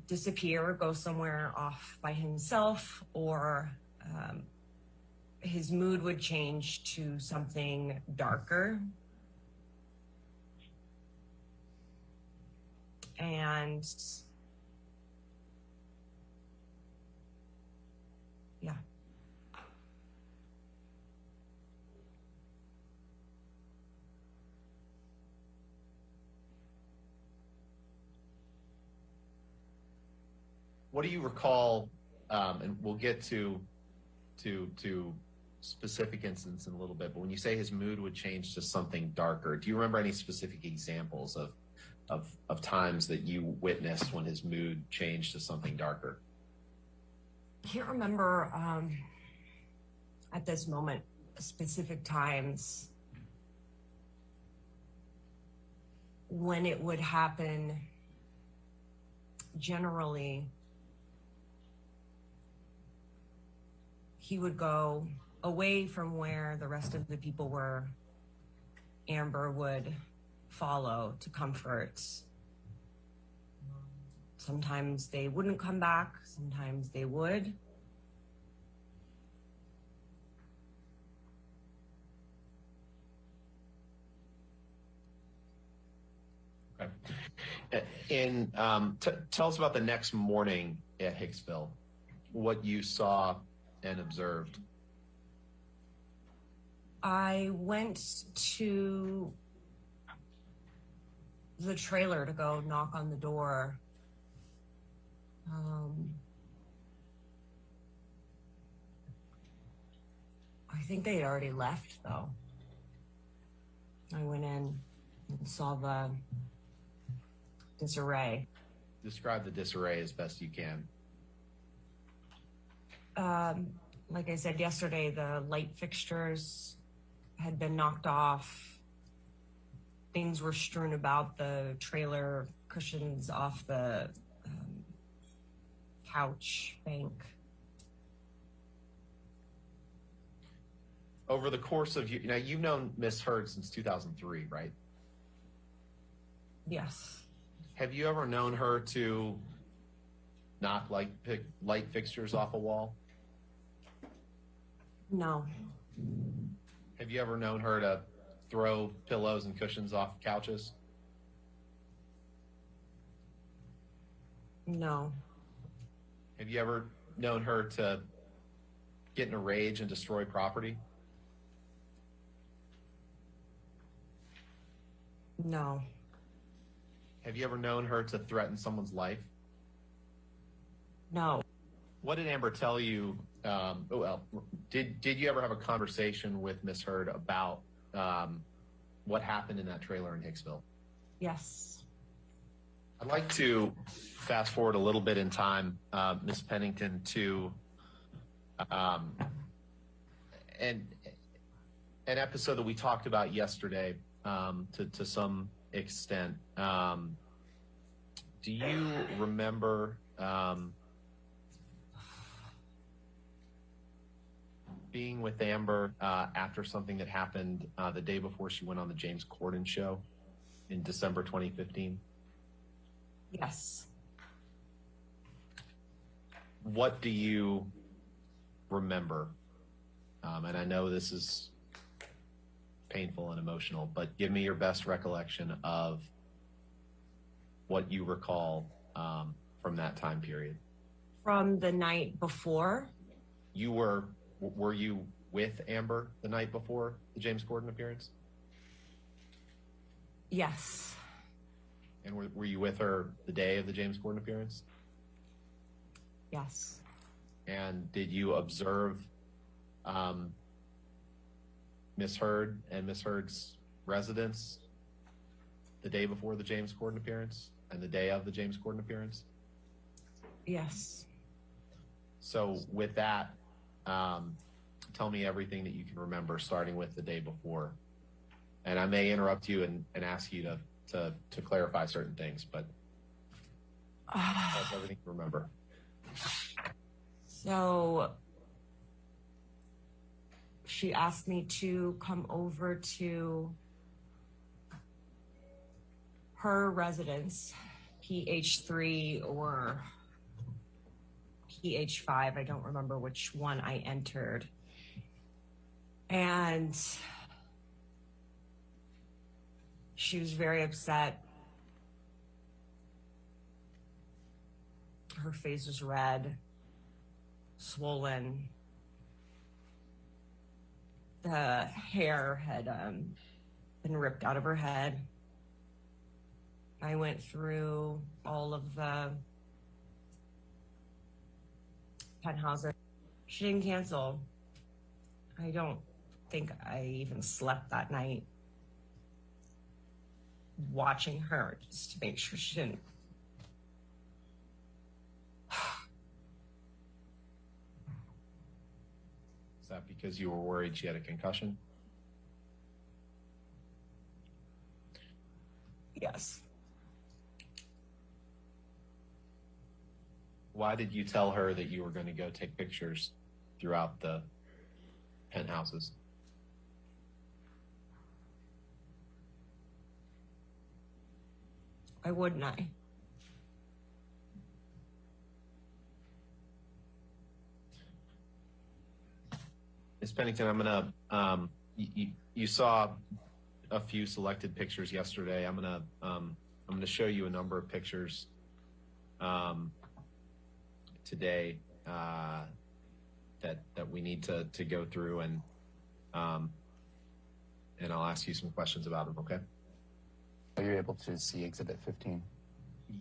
disappear or go somewhere off by himself, or his mood would change to something darker. And yeah. What do you recall? And we'll get to specific incidents in a little bit. But when you say his mood would change to something darker, do you remember any specific examples of of times that you witnessed when his mood changed to something darker? I can't remember at this moment specific times when it would happen. Generally, he would go away from where the rest of the people were. Amber would follow to comfort. Sometimes they wouldn't come back, sometimes they would. Okay. Tell us about the next morning at Hicksville, what you saw and observed. I went to the trailer to go knock on the door. I think they had already left, though. I went in and saw the disarray. Describe the disarray as best you can. Like I said yesterday, the light fixtures had been knocked off. Things were strewn about the trailer, cushions off the couch bank. Over the course of you've known Miss Heard since 2003, right? Yes. Have you ever known her to knock light fixtures off a wall? No. Have you ever known her to throw pillows and cushions off couches? No. Have you ever known her to get in a rage and destroy property? No. Have you ever known her to threaten someone's life? No. What did Amber tell you? Did you ever have a conversation with Miss Heard about what happened in that trailer in Hicksville? Yes. I'd like to fast forward a little bit in time, Miss Pennington, to an episode that we talked about yesterday to some extent. Do you remember being with Amber after something that happened the day before she went on the James Corden show in December 2015? Yes. What do you remember? And I know this is painful and emotional, but give me your best recollection of what you recall from that time period. From the night before? Were you with Amber the night before the James Corden appearance? Yes. And were you with her the day of the James Corden appearance? Yes. And did you observe Miss Heard and Miss Heard's residence the day before the James Corden appearance and the day of the James Corden appearance? Yes. So with that, tell me everything that you can remember, starting with the day before. And I may interrupt you and ask you to clarify certain things, but that's everything you remember. So she asked me to come over to her residence, PH3 or PH5. I don't remember which one I entered. And she was very upset. Her face was red, swollen. The hair had been ripped out of her head. I went through all of the penthouses. She didn't cancel. I don't think I even slept that night. watching her just to make sure she didn't. Is that because you were worried she had a concussion? Yes. Why did you tell her that you were going to go take pictures throughout the penthouses? Why wouldn't I? Ms. Pennington, I'm gonna. You saw a few selected pictures yesterday. I'm gonna show you a number of pictures today that we need to go through, and I'll ask you some questions about them. Okay? Are you able to see Exhibit 15?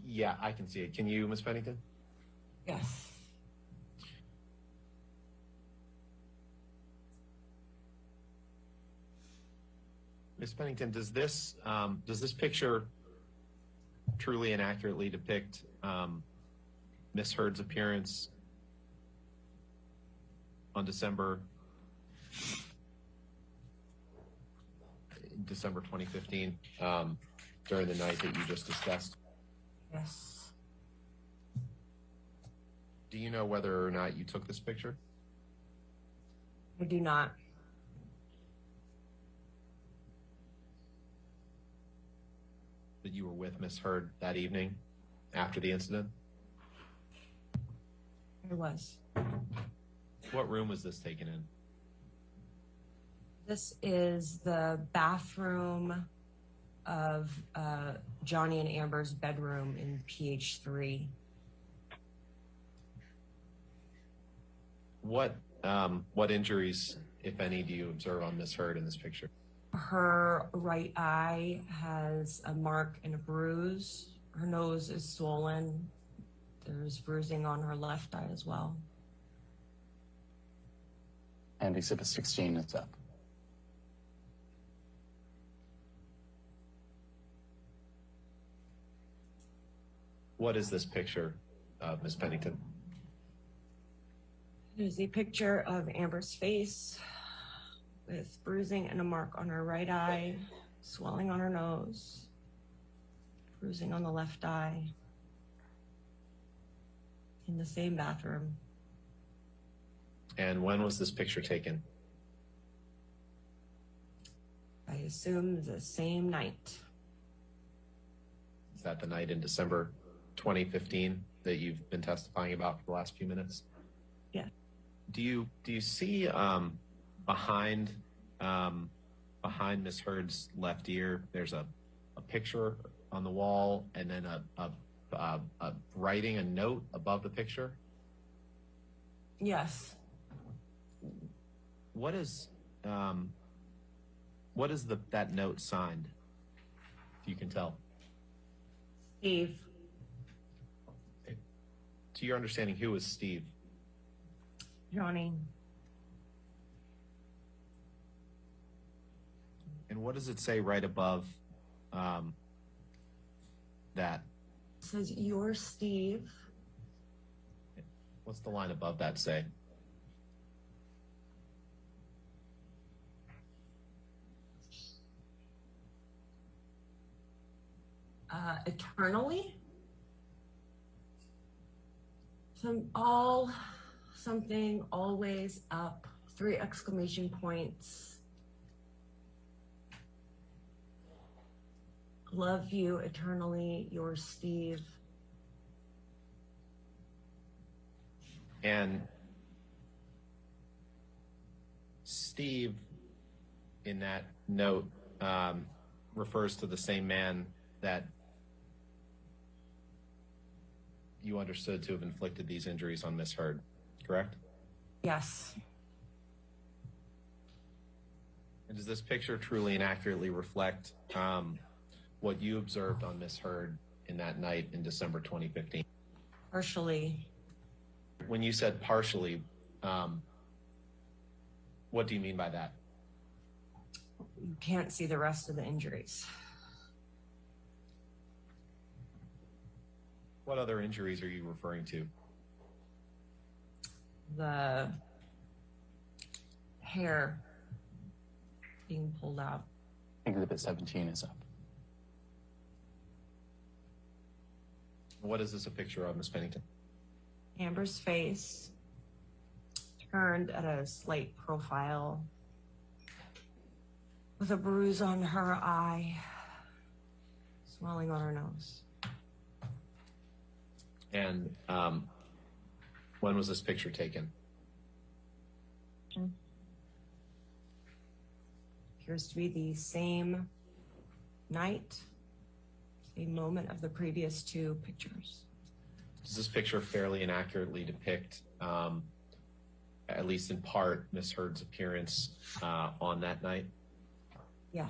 Yeah, I can see it. Can you, Ms. Pennington? Yes. Ms. Pennington, does this picture truly and accurately depict Miss Heard's appearance on December 2015, during the night that you just discussed? Yes. Do you know whether or not you took this picture? I do not. That you were with Miss Heard that evening after the incident? I was. What room was this taken in? This is the bathroom of Johnny and Amber's bedroom in PH3. What injuries, if any, do you observe on Miss Heard in this picture? Her right eye has a mark and a bruise. Her nose is swollen. There's bruising on her left eye as well. And Exhibit 16 is up. What is this picture of Miss Pennington? There's a picture of Amber's face with bruising and a mark on her right eye, swelling on her nose, bruising on the left eye, in the same bathroom. And when was this picture taken? I assume the same night. Is that the night in December 2015 that you've been testifying about for the last few minutes? Yeah. Do you see behind Miss Heard's left ear, there's a picture on the wall, and then a writing, a note above the picture? Yes. What is that note signed? If you can tell. Steve. To your understanding, who is Steve? Johnny. And what does it say right above that? It says, "You're Steve." What's the line above that say? Eternally? Something, always, up, 3 exclamation points. Love you eternally, your Steve. And Steve, in that note, refers to the same man that you understood to have inflicted these injuries on Miss Heard, correct? Yes. And does this picture truly and accurately reflect what you observed on Miss Heard in that night in December 2015? Partially. When you said partially, what do you mean by that? You can't see the rest of the injuries. What other injuries are you referring to? The hair being pulled out. Exhibit 17 is up. What is this a picture of, Miss Pennington? Amber's face turned at a slight profile with a bruise on her eye, swelling on her nose. And when was this picture taken? Appears to be the same night, same moment of the previous two pictures. Does this picture fairly and accurately depict, at least in part, Miss Heard's appearance on that night? Yes.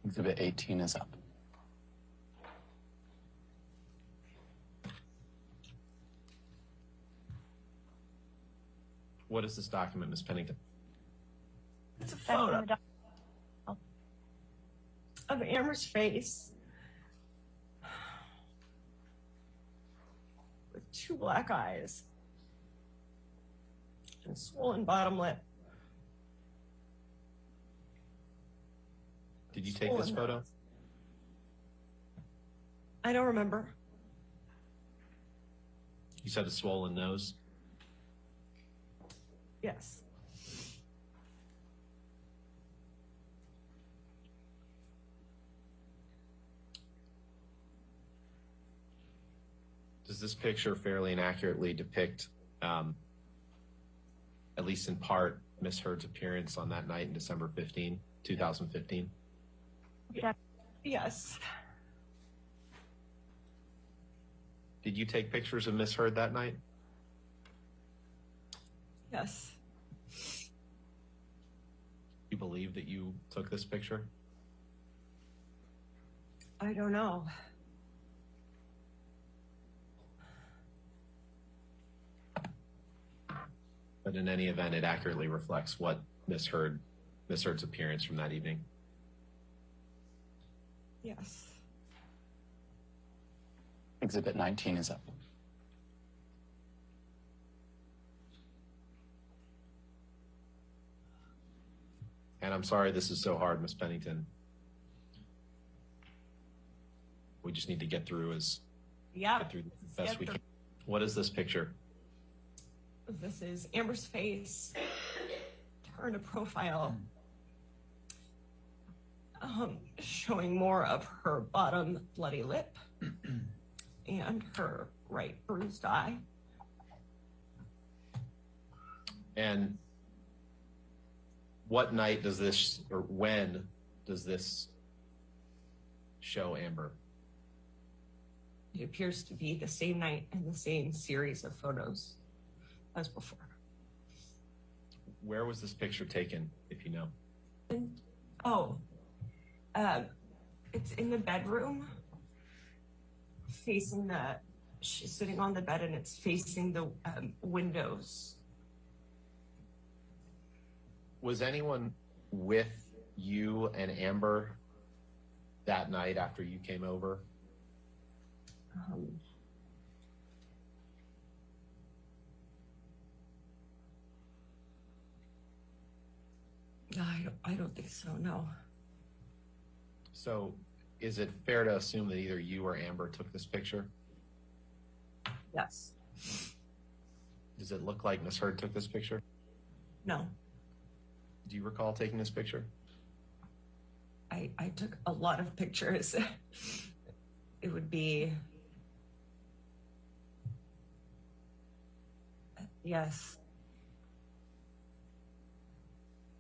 Exhibit 18 is up. What is this document, Miss Pennington? It's a That's photo in the of Amber's face with two black eyes and a swollen bottom lip. Did you take this photo? I don't remember. You said a swollen nose. Yes. Does this picture fairly and accurately depict, at least in part, Miss Heard's appearance on that night in December 15, 2015? Yes. Did you take pictures of Miss Heard that night? Yes. You believe that you took this picture? I don't know. But in any event, it accurately reflects what Miss Heard's appearance from that evening. Yes. Exhibit 19 is up. And I'm sorry this is so hard, Miss Pennington. We just need to get through Yeah. the best we can. What is this picture? This is Amber's face turned a profile, showing more of her bottom bloody lip and her right bruised eye. And what night does this, or when does this show Amber? It appears to be the same night and the same series of photos as before. Where was this picture taken, if you know? It's in the bedroom, facing she's sitting on the bed and it's facing the windows. Was anyone with you and Amber that night after you came over? I don't think so, no. So is it fair to assume that either you or Amber took this picture? Yes. Does it look like Miss Heard took this picture? No. Do you recall taking this picture? I took a lot of pictures. It would be... Yes.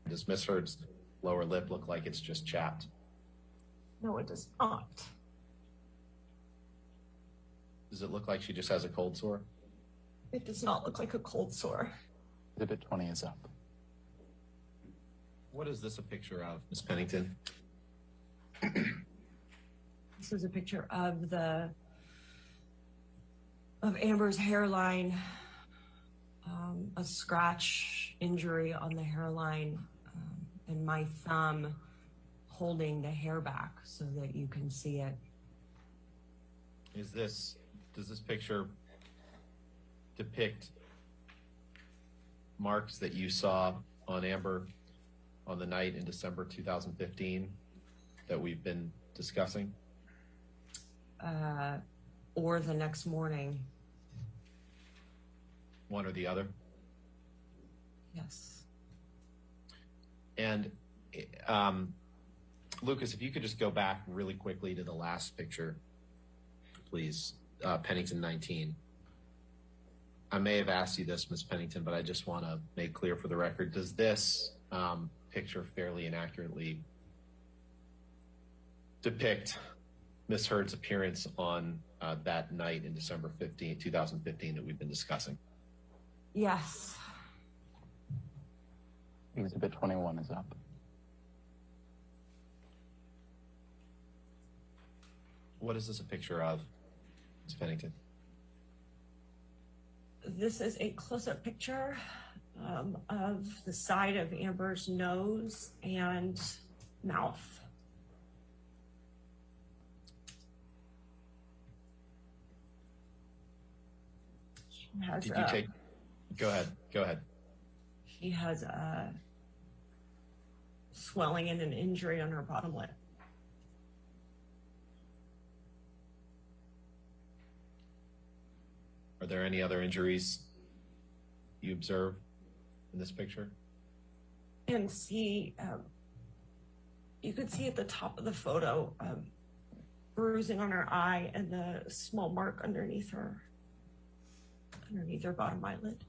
Does Miss Heard's lower lip look like it's just chapped? No, it does not. Does it look like she just has a cold sore? It does not look like a cold sore. Exhibit 20 is up. What is this a picture of, Miss Pennington? This is a picture of Amber's hairline, a scratch injury on the hairline, and my thumb holding the hair back so that you can see it. Is this Does this picture depict marks that you saw on Amber on the night in December 2015 that we've been discussing? Or the next morning. One or the other? Yes. And Lucas, if you could just go back really quickly to the last picture, please, Pennington 19. I may have asked you this, Ms. Pennington, but I just want to make clear for the record, does this picture fairly and accurately depict Ms. Heard's appearance on that night in December 15, 2015 that we've been discussing? Yes. Exhibit 21 is up. What is this a picture of, Ms. Pennington? This is a close-up picture of the side of Amber's nose and mouth. Did you take? Go ahead. Go ahead. She has a swelling and an injury on her bottom lip. Are there any other injuries you observe in this picture? And see, you could see at the top of the photo, bruising on her eye and the small mark underneath her bottom eyelid.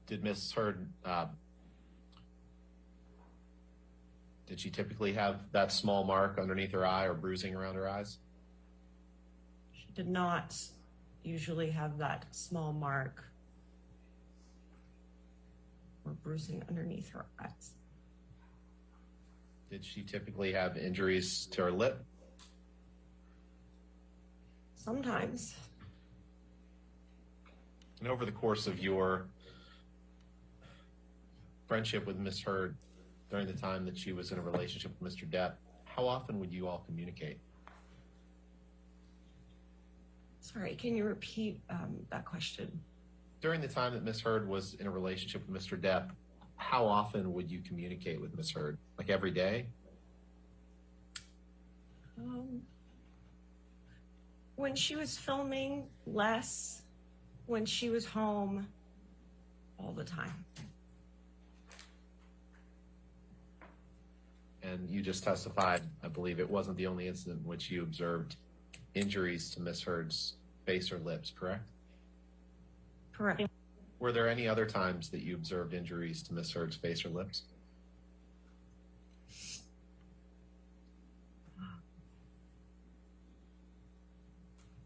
Did Ms. Heard, did she typically have that small mark underneath her eye or bruising around her eyes? She did not usually have that small mark or bruising underneath her eyes. Did she typically have injuries to her lip? Sometimes. And over the course of your friendship with Ms. Heard during the time that she was in a relationship with Mr. Depp, how often would you all communicate? Sorry, can you repeat that question? During the time that Ms. Heard was in a relationship with Mr. Depp, how often would you communicate with Ms. Heard? Like every day? When she was filming, less. When she was home, all the time. And you just testified, I believe it wasn't the only incident in which you observed injuries to Ms. Heard's face or lips, correct? Correct. Were there any other times that you observed injuries to Ms. Heard's face or lips?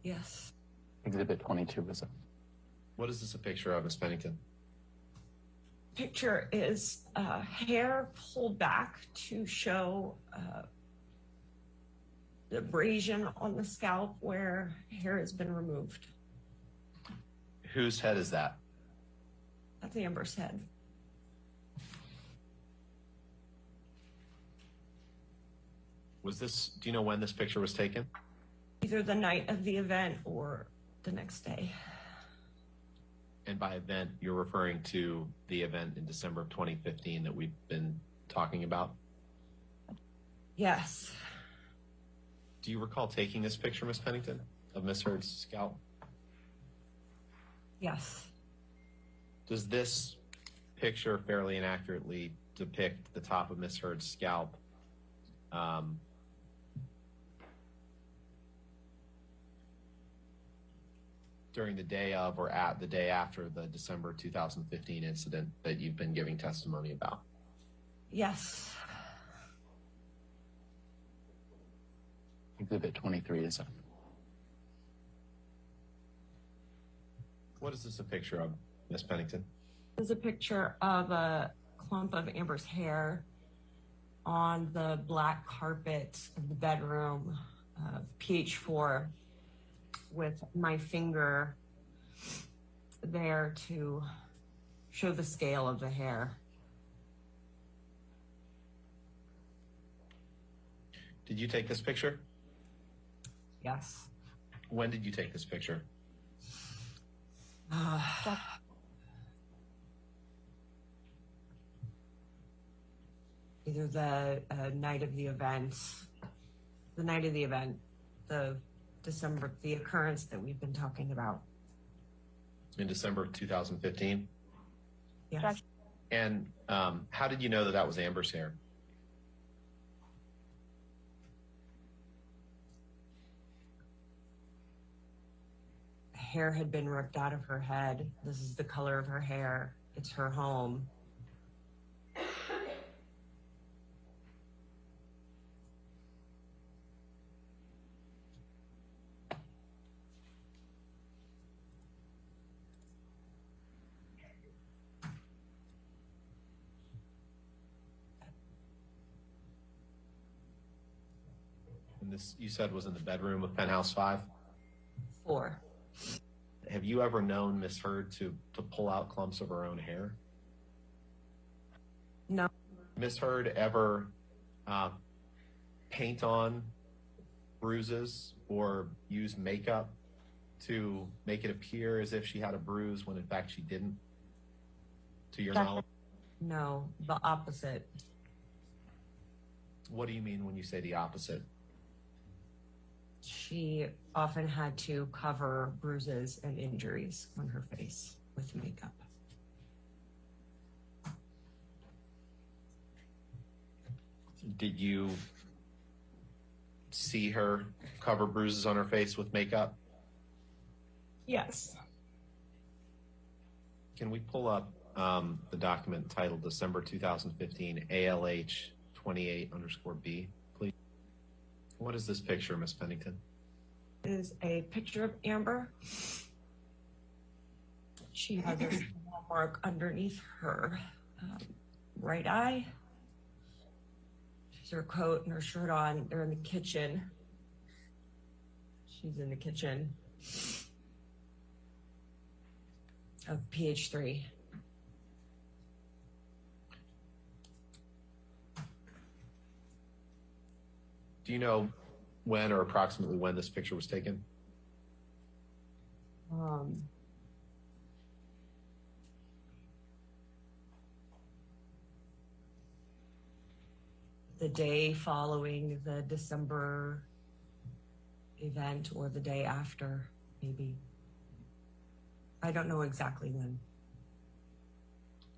Yes. Exhibit 22 is up. What is this a picture of, Ms. Pennington? Picture is hair pulled back to show the abrasion on the scalp where hair has been removed. Whose head is that? That's Amber's head. Was this, do you know when this picture was taken? Either the night of the event or the next day. And by event, you're referring to the event in December of 2015 that we've been talking about? Yes. Do you recall taking this picture, Ms. Pennington, of Ms. Heard's scalp? Yes. Does this picture fairly and accurately depict the top of Ms. Heard's scalp during the day of or at the day after the December 2015 incident that you've been giving testimony about? Yes. Exhibit 23 is up. What is this a picture of, Ms. Pennington? There's a picture of a clump of Amber's hair on the black carpet of the bedroom of PH4 with my finger there to show the scale of the hair. Did you take this picture? Yes. When did you take this picture? Either the night of the event, the occurrence that we've been talking about. In December 2015? Yes. And how did you know that that was Amber's hair? Hair had been ripped out of her head. This is the color of her hair. It's her home. And this, you said, was in the bedroom of Penthouse 5? 4. Have you ever known Miss Heard to pull out clumps of her own hair? No. Miss Heard ever paint on bruises or use makeup to make it appear as if she had a bruise when in fact she didn't, to your knowledge? No, the opposite. What do you mean when you say the opposite? She often had to cover bruises and injuries on her face with makeup. Did you see her cover bruises on her face with makeup? Yes. Can we pull up the document titled December 2015 ALH 28_B, please? What is this picture, Miss Pennington? It is a picture of Amber. She has a small mark underneath her right eye. She has her coat and her shirt on. They're in the kitchen. She's in the kitchen of PH3. Do you know when or approximately when this picture was taken? The day following the December event or the day after, maybe. I don't know exactly when.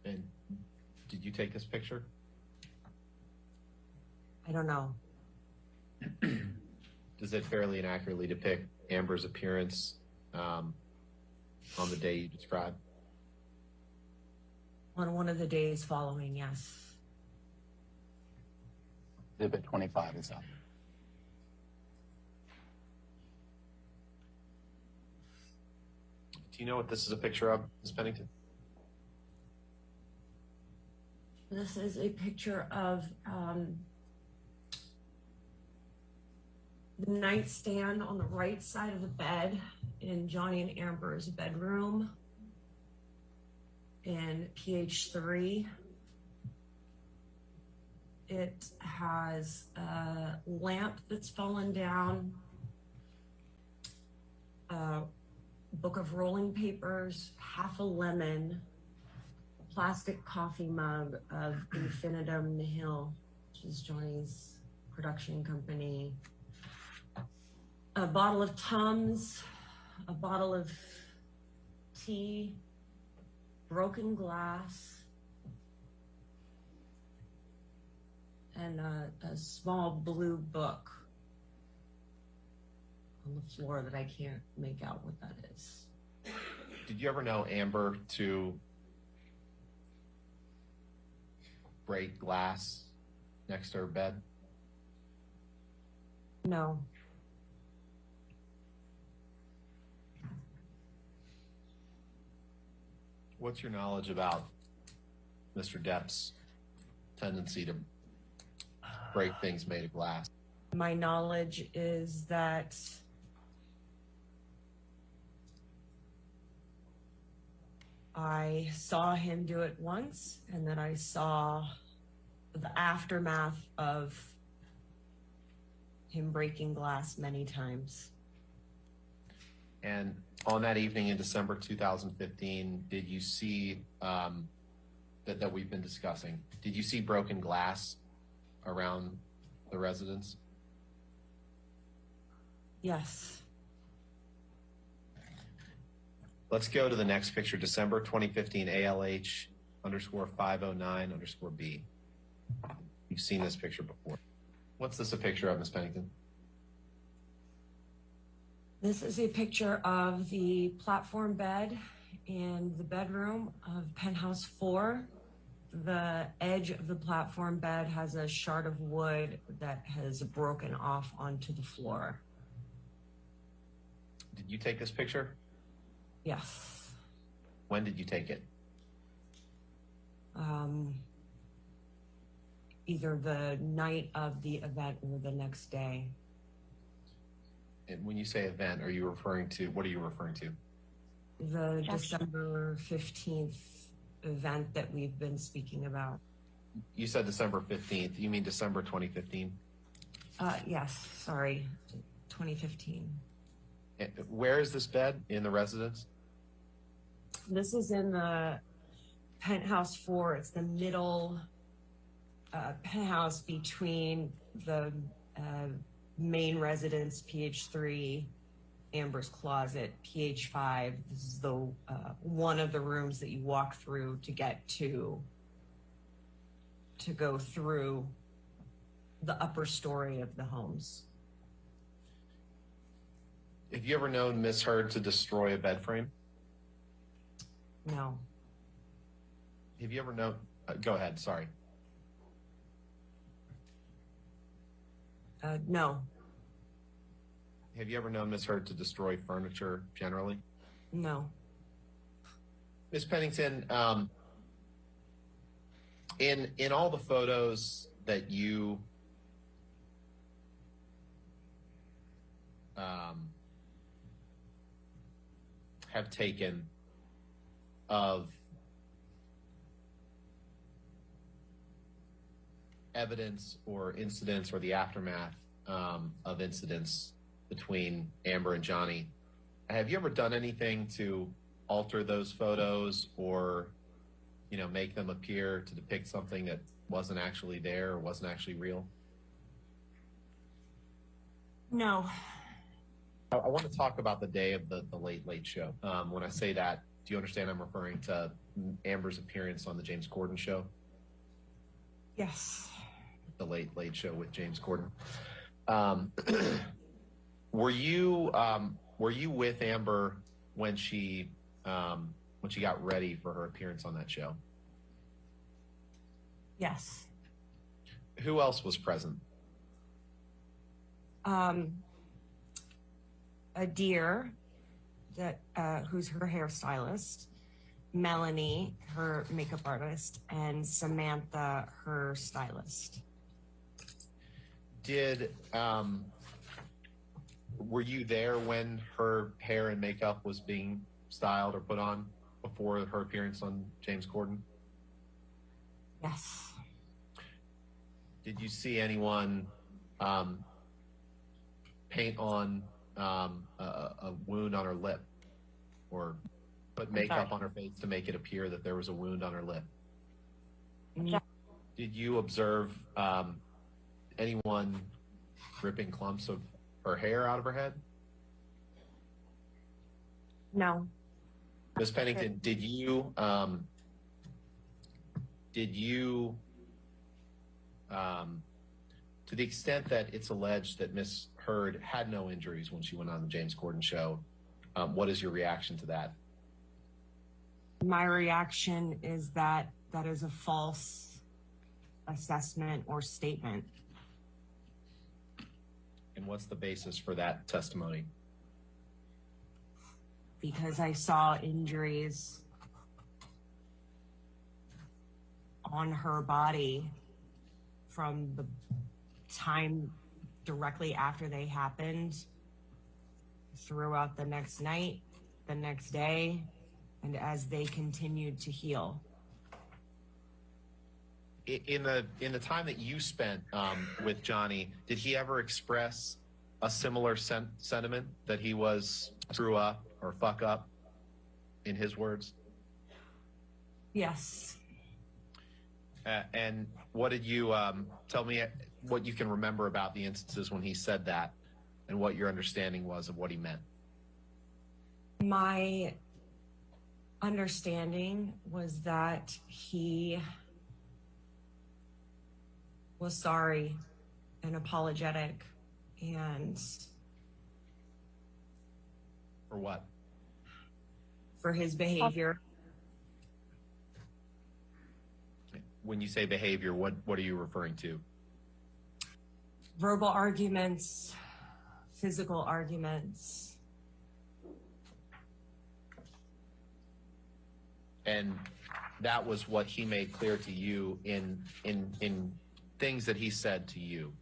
And did you take this picture? I don't know. Does it fairly and accurately depict Amber's appearance on the day you described? On one of the days following, yes. Exhibit 25 is up. Do you know what this is a picture of, Ms. Pennington? This is a picture of the nightstand on the right side of the bed in Johnny and Amber's bedroom in PH3. It has a lamp that's fallen down, a book of rolling papers, half a lemon, a plastic coffee mug of Infinitum Nihil, which is Johnny's production company, a bottle of Tums, a bottle of tea, broken glass, and a small blue book on the floor that I can't make out what that is. Did you ever know Amber to break glass next to her bed? No. What's your knowledge about Mr. Depp's tendency to break things made of glass? My knowledge is that I saw him do it once, and that I saw the aftermath of him breaking glass many times. And on that evening in December 2015, did you see that we've been discussing? Did you see broken glass around the residence? Yes. Let's go to the next picture, December 2015, ALH_509_B. You've seen this picture before. What's this a picture of, Ms. Pennington? This is a picture of the platform bed in the bedroom of penthouse 4. The edge of the platform bed has a shard of wood that has broken off onto the floor. Did you take this picture? Yes. When did you take it? Either the night of the event or the next day. And when you say event, are you referring to, what are you referring to? The December 15th event that we've been speaking about. You said December 15th. You mean December 2015? Yes, sorry, 2015. Where is this bed in the residence? This is in the penthouse 4. It's the middle penthouse between the main residence, PH3, Amber's closet, PH5. This is the one of the rooms that you walk through to get to go through the upper story of the homes. Have you ever known Miss Heard to destroy a bed frame? No. Have you ever known? Go ahead. Sorry. No. Have you ever known Miss Heard to destroy furniture generally? No. Ms. Pennington, in all the photos that you have taken of evidence or incidents or the aftermath of incidents between Amber and Johnny, have you ever done anything to alter those photos or, make them appear to depict something that wasn't actually there or wasn't actually real? No. I want to talk about the day of the Late Late Show. When I say that, do you understand I'm referring to Amber's appearance on the James Corden show? Yes. The Late Late Show with James Corden. Were you with Amber when she got ready for her appearance on that show? Yes. Who else was present? A dear that who's her hairstylist, Melanie, her makeup artist, and Samantha, her stylist. Were you there when her hair and makeup was being styled or put on before her appearance on James Corden? Yes. Did you see anyone paint on a wound on her lip or put makeup on her face to make it appear that there was a wound on her lip? Yeah. Did you observe anyone ripping clumps of her hair out of her head? No. Ms. Pennington, did you to the extent that it's alleged that Ms. Heard had no injuries when she went on the James Corden show, what is your reaction to that? My reaction is that that is a false assessment or statement. And what's the basis for that testimony? Because I saw injuries on her body from the time directly after they happened throughout the next night, the next day, and as they continued to heal. In the time that you spent with Johnny, did he ever express a similar sentiment that he was screw up or fuck up, in his words? Yes. And what did you tell me what you can remember about the instances when he said that and what your understanding was of what he meant? My understanding was that he was sorry and apologetic and For what? for his behavior. When you say behavior, what are you referring to? Verbal arguments, physical arguments. And that was what he made clear to you in things that he said to you.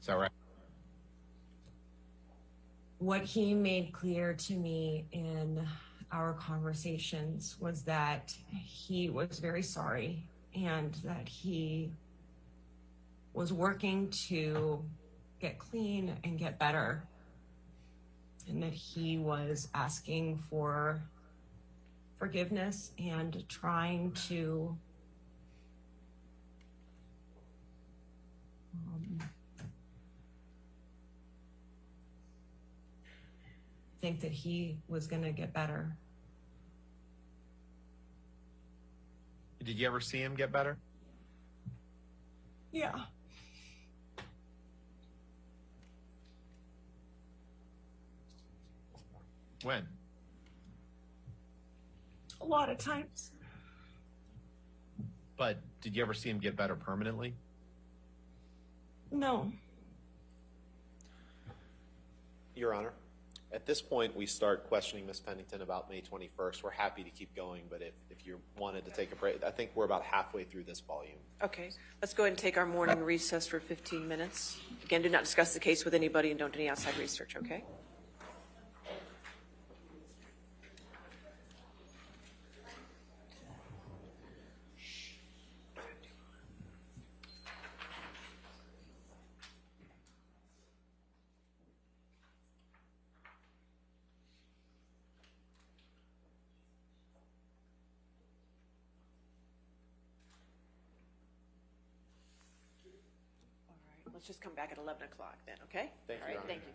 Is that right? What he made clear to me in our conversations was that he was very sorry and that he was working to get clean and get better, and that he was asking for forgiveness and trying to think that he was going to get better. Did you ever see him get better? Yeah. When? A lot of times. But did you ever see him get better permanently? No. Your Honor, at this point, we start questioning Ms. Pennington about May 21st. We're happy to keep going, but if you wanted to take a break, I think we're about halfway through this volume. Okay, let's go ahead and take our morning recess for 15 minutes. Again, do not discuss the case with anybody and don't do any outside research, okay? All right, let's just come back at 11 o'clock then, okay? Thank you, All Your right, Honor. thank you.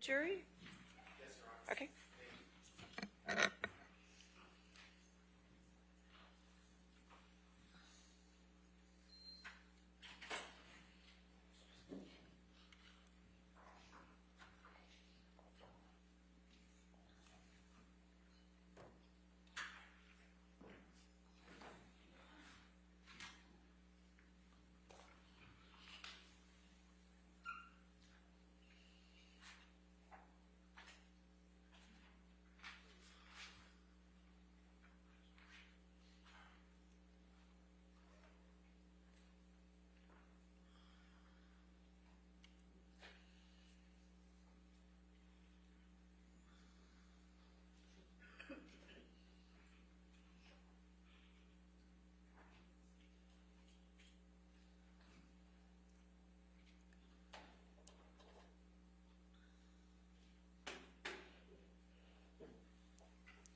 Jury? Yes, Your Honor. Okay.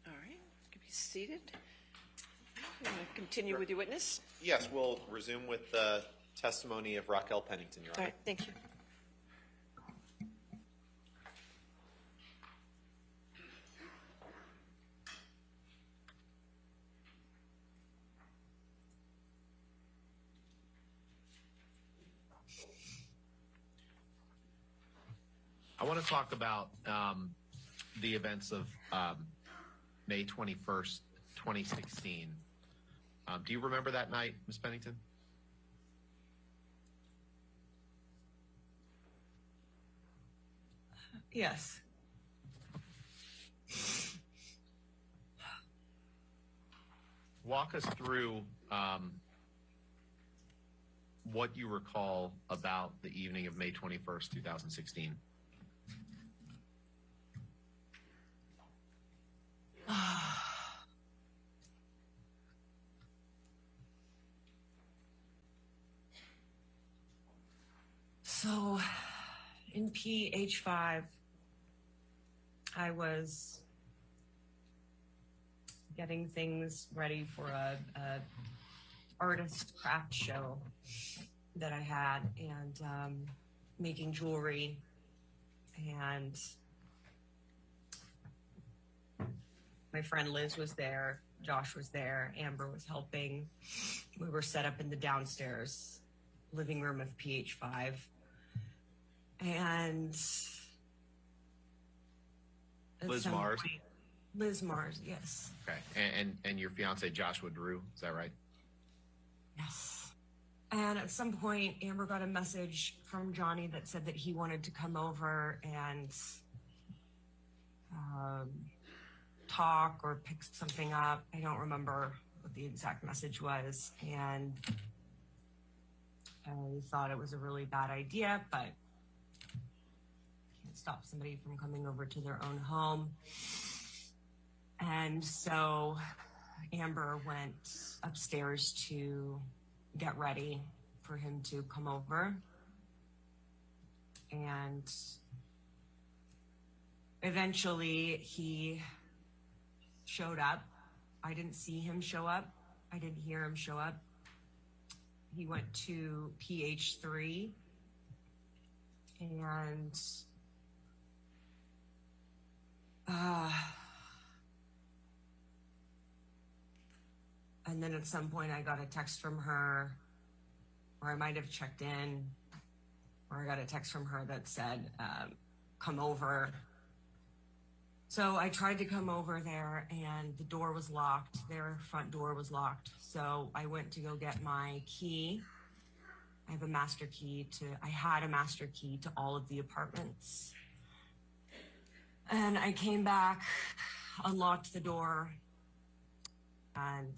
All right, you can be seated. You want to continue with your witness? Yes, we'll resume with the testimony of Rockell Pennington, Your All Honor. right, thank you. I want to talk about the events of May 21st, 2016. Do you remember that night, Ms. Pennington? Yes. Walk us through what you recall about the evening of May 21st, 2016. So in PH5, I was getting things ready for a artist craft show that I had, and making jewelry, and my friend Liz was there, Josh was there, Amber was helping. We were set up in the downstairs living room of PH5. And at Liz some Mars? point- Liz Mars, yes. Okay. And your fiance, Joshua Drew, is that right? Yes. And at some point, Amber got a message from Johnny that said that he wanted to come over and talk or pick something up. I don't remember what the exact message was. And I thought it was a really bad idea, but can't stop somebody from coming over to their own home. And so Amber went upstairs to get ready for him to come over. And eventually he showed up. I didn't see him show up. I didn't hear him show up. He went to PH3 and then at some point I got a text from her, or I might have checked in, or I got a text from her that said, come over. So I tried to come over there and the door was locked. Their front door was locked. So I went to go get my key. I had a master key to all of the apartments. And I came back, unlocked the door, and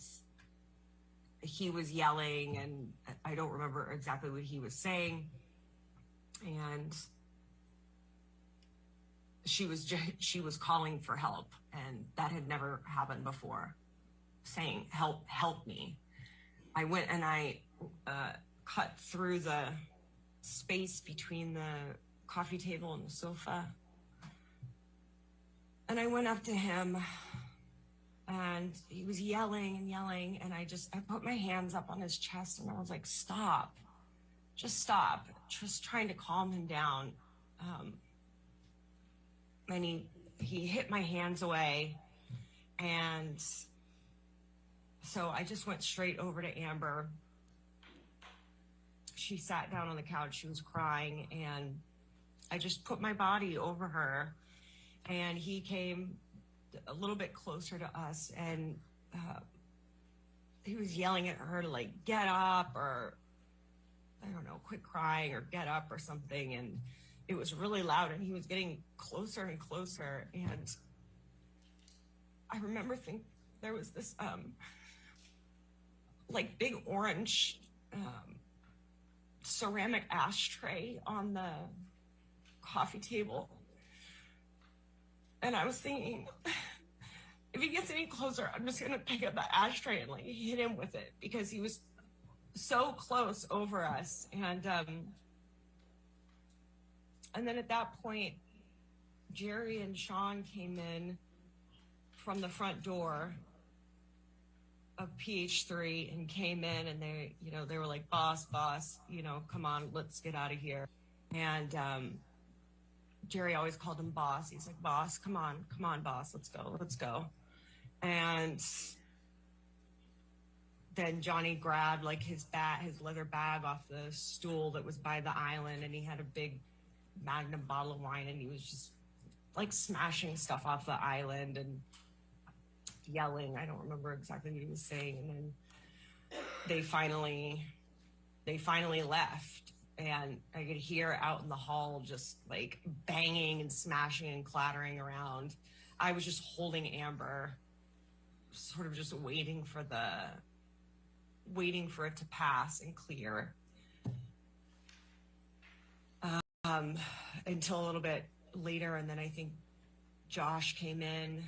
he was yelling, and I don't remember exactly what he was saying. And she was calling for help, and that had never happened before, saying, help me. I went and I cut through the space between the coffee table and the sofa. And I went up to him, and he was yelling and yelling, and I put my hands up on his chest, and I was like, stop, just trying to calm him down. and he hit my hands away, and so I just went straight over to Amber. She sat down on the couch. She was crying, and I just put my body over her, and he came a little bit closer to us, and he was yelling at her to like get up, or I don't know, quit crying or get up or something. And it was really loud, and he was getting closer and closer. And I remember thinking there was this like big orange ceramic ashtray on the coffee table. And I was thinking, if he gets any closer, I'm just gonna pick up that ashtray and like hit him with it, because he was so close over us. And then at that point, Jerry and Sean came in from the front door of PH3 and came in, and they were like, boss, come on, let's get out of here. And Jerry always called him boss. He's like, boss, come on, boss, let's go. And then Johnny grabbed like his leather bag off the stool that was by the island, and he had a big Magnum bottle of wine, and he was just like smashing stuff off the island and yelling. I don't remember exactly what he was saying. And then they finally left, and I could hear out in the hall just like banging and smashing and clattering around. I was just holding Amber, sort of just waiting for it to pass and clear, until a little bit later. And then I think Josh came in.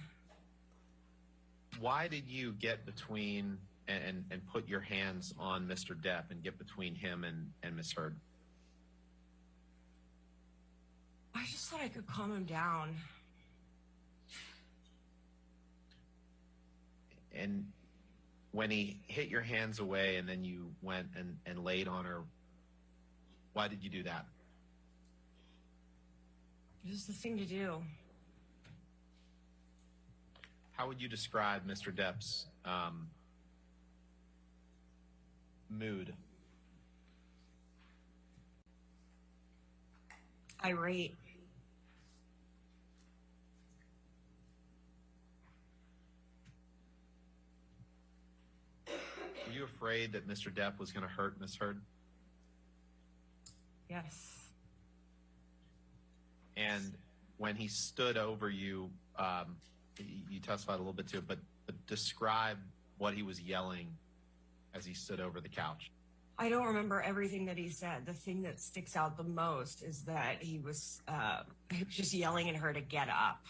Why did you get between and put your hands on Mr. Depp and get between him and Miss Heard? I just thought I could calm him down. And when he hit your hands away and then you went and laid on her, why did you do that? It was the thing to do. How would you describe Mr. Depp's mood? Irate. Were you afraid that Mr. Depp was going to hurt Miss Heard? Yes. And when he stood over you, you testified a little bit to it, but describe what he was yelling as he stood over the couch. I don't remember everything that he said. The thing that sticks out the most is that he was just yelling at her to get up.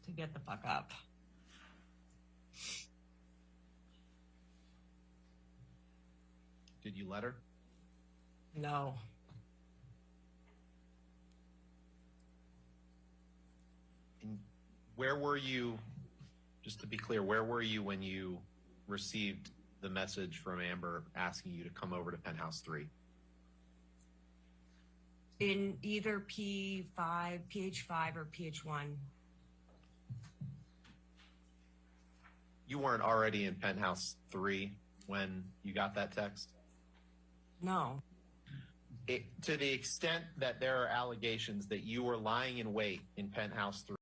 To get the fuck up. Did you let her? No. And where were you, just to be clear, where were you when you received the message from Amber asking you to come over to Penthouse 3? In either P5, PH5, or PH1. You weren't already in Penthouse 3 when you got that text? No. To the extent that there are allegations that you were lying in wait in Penthouse 3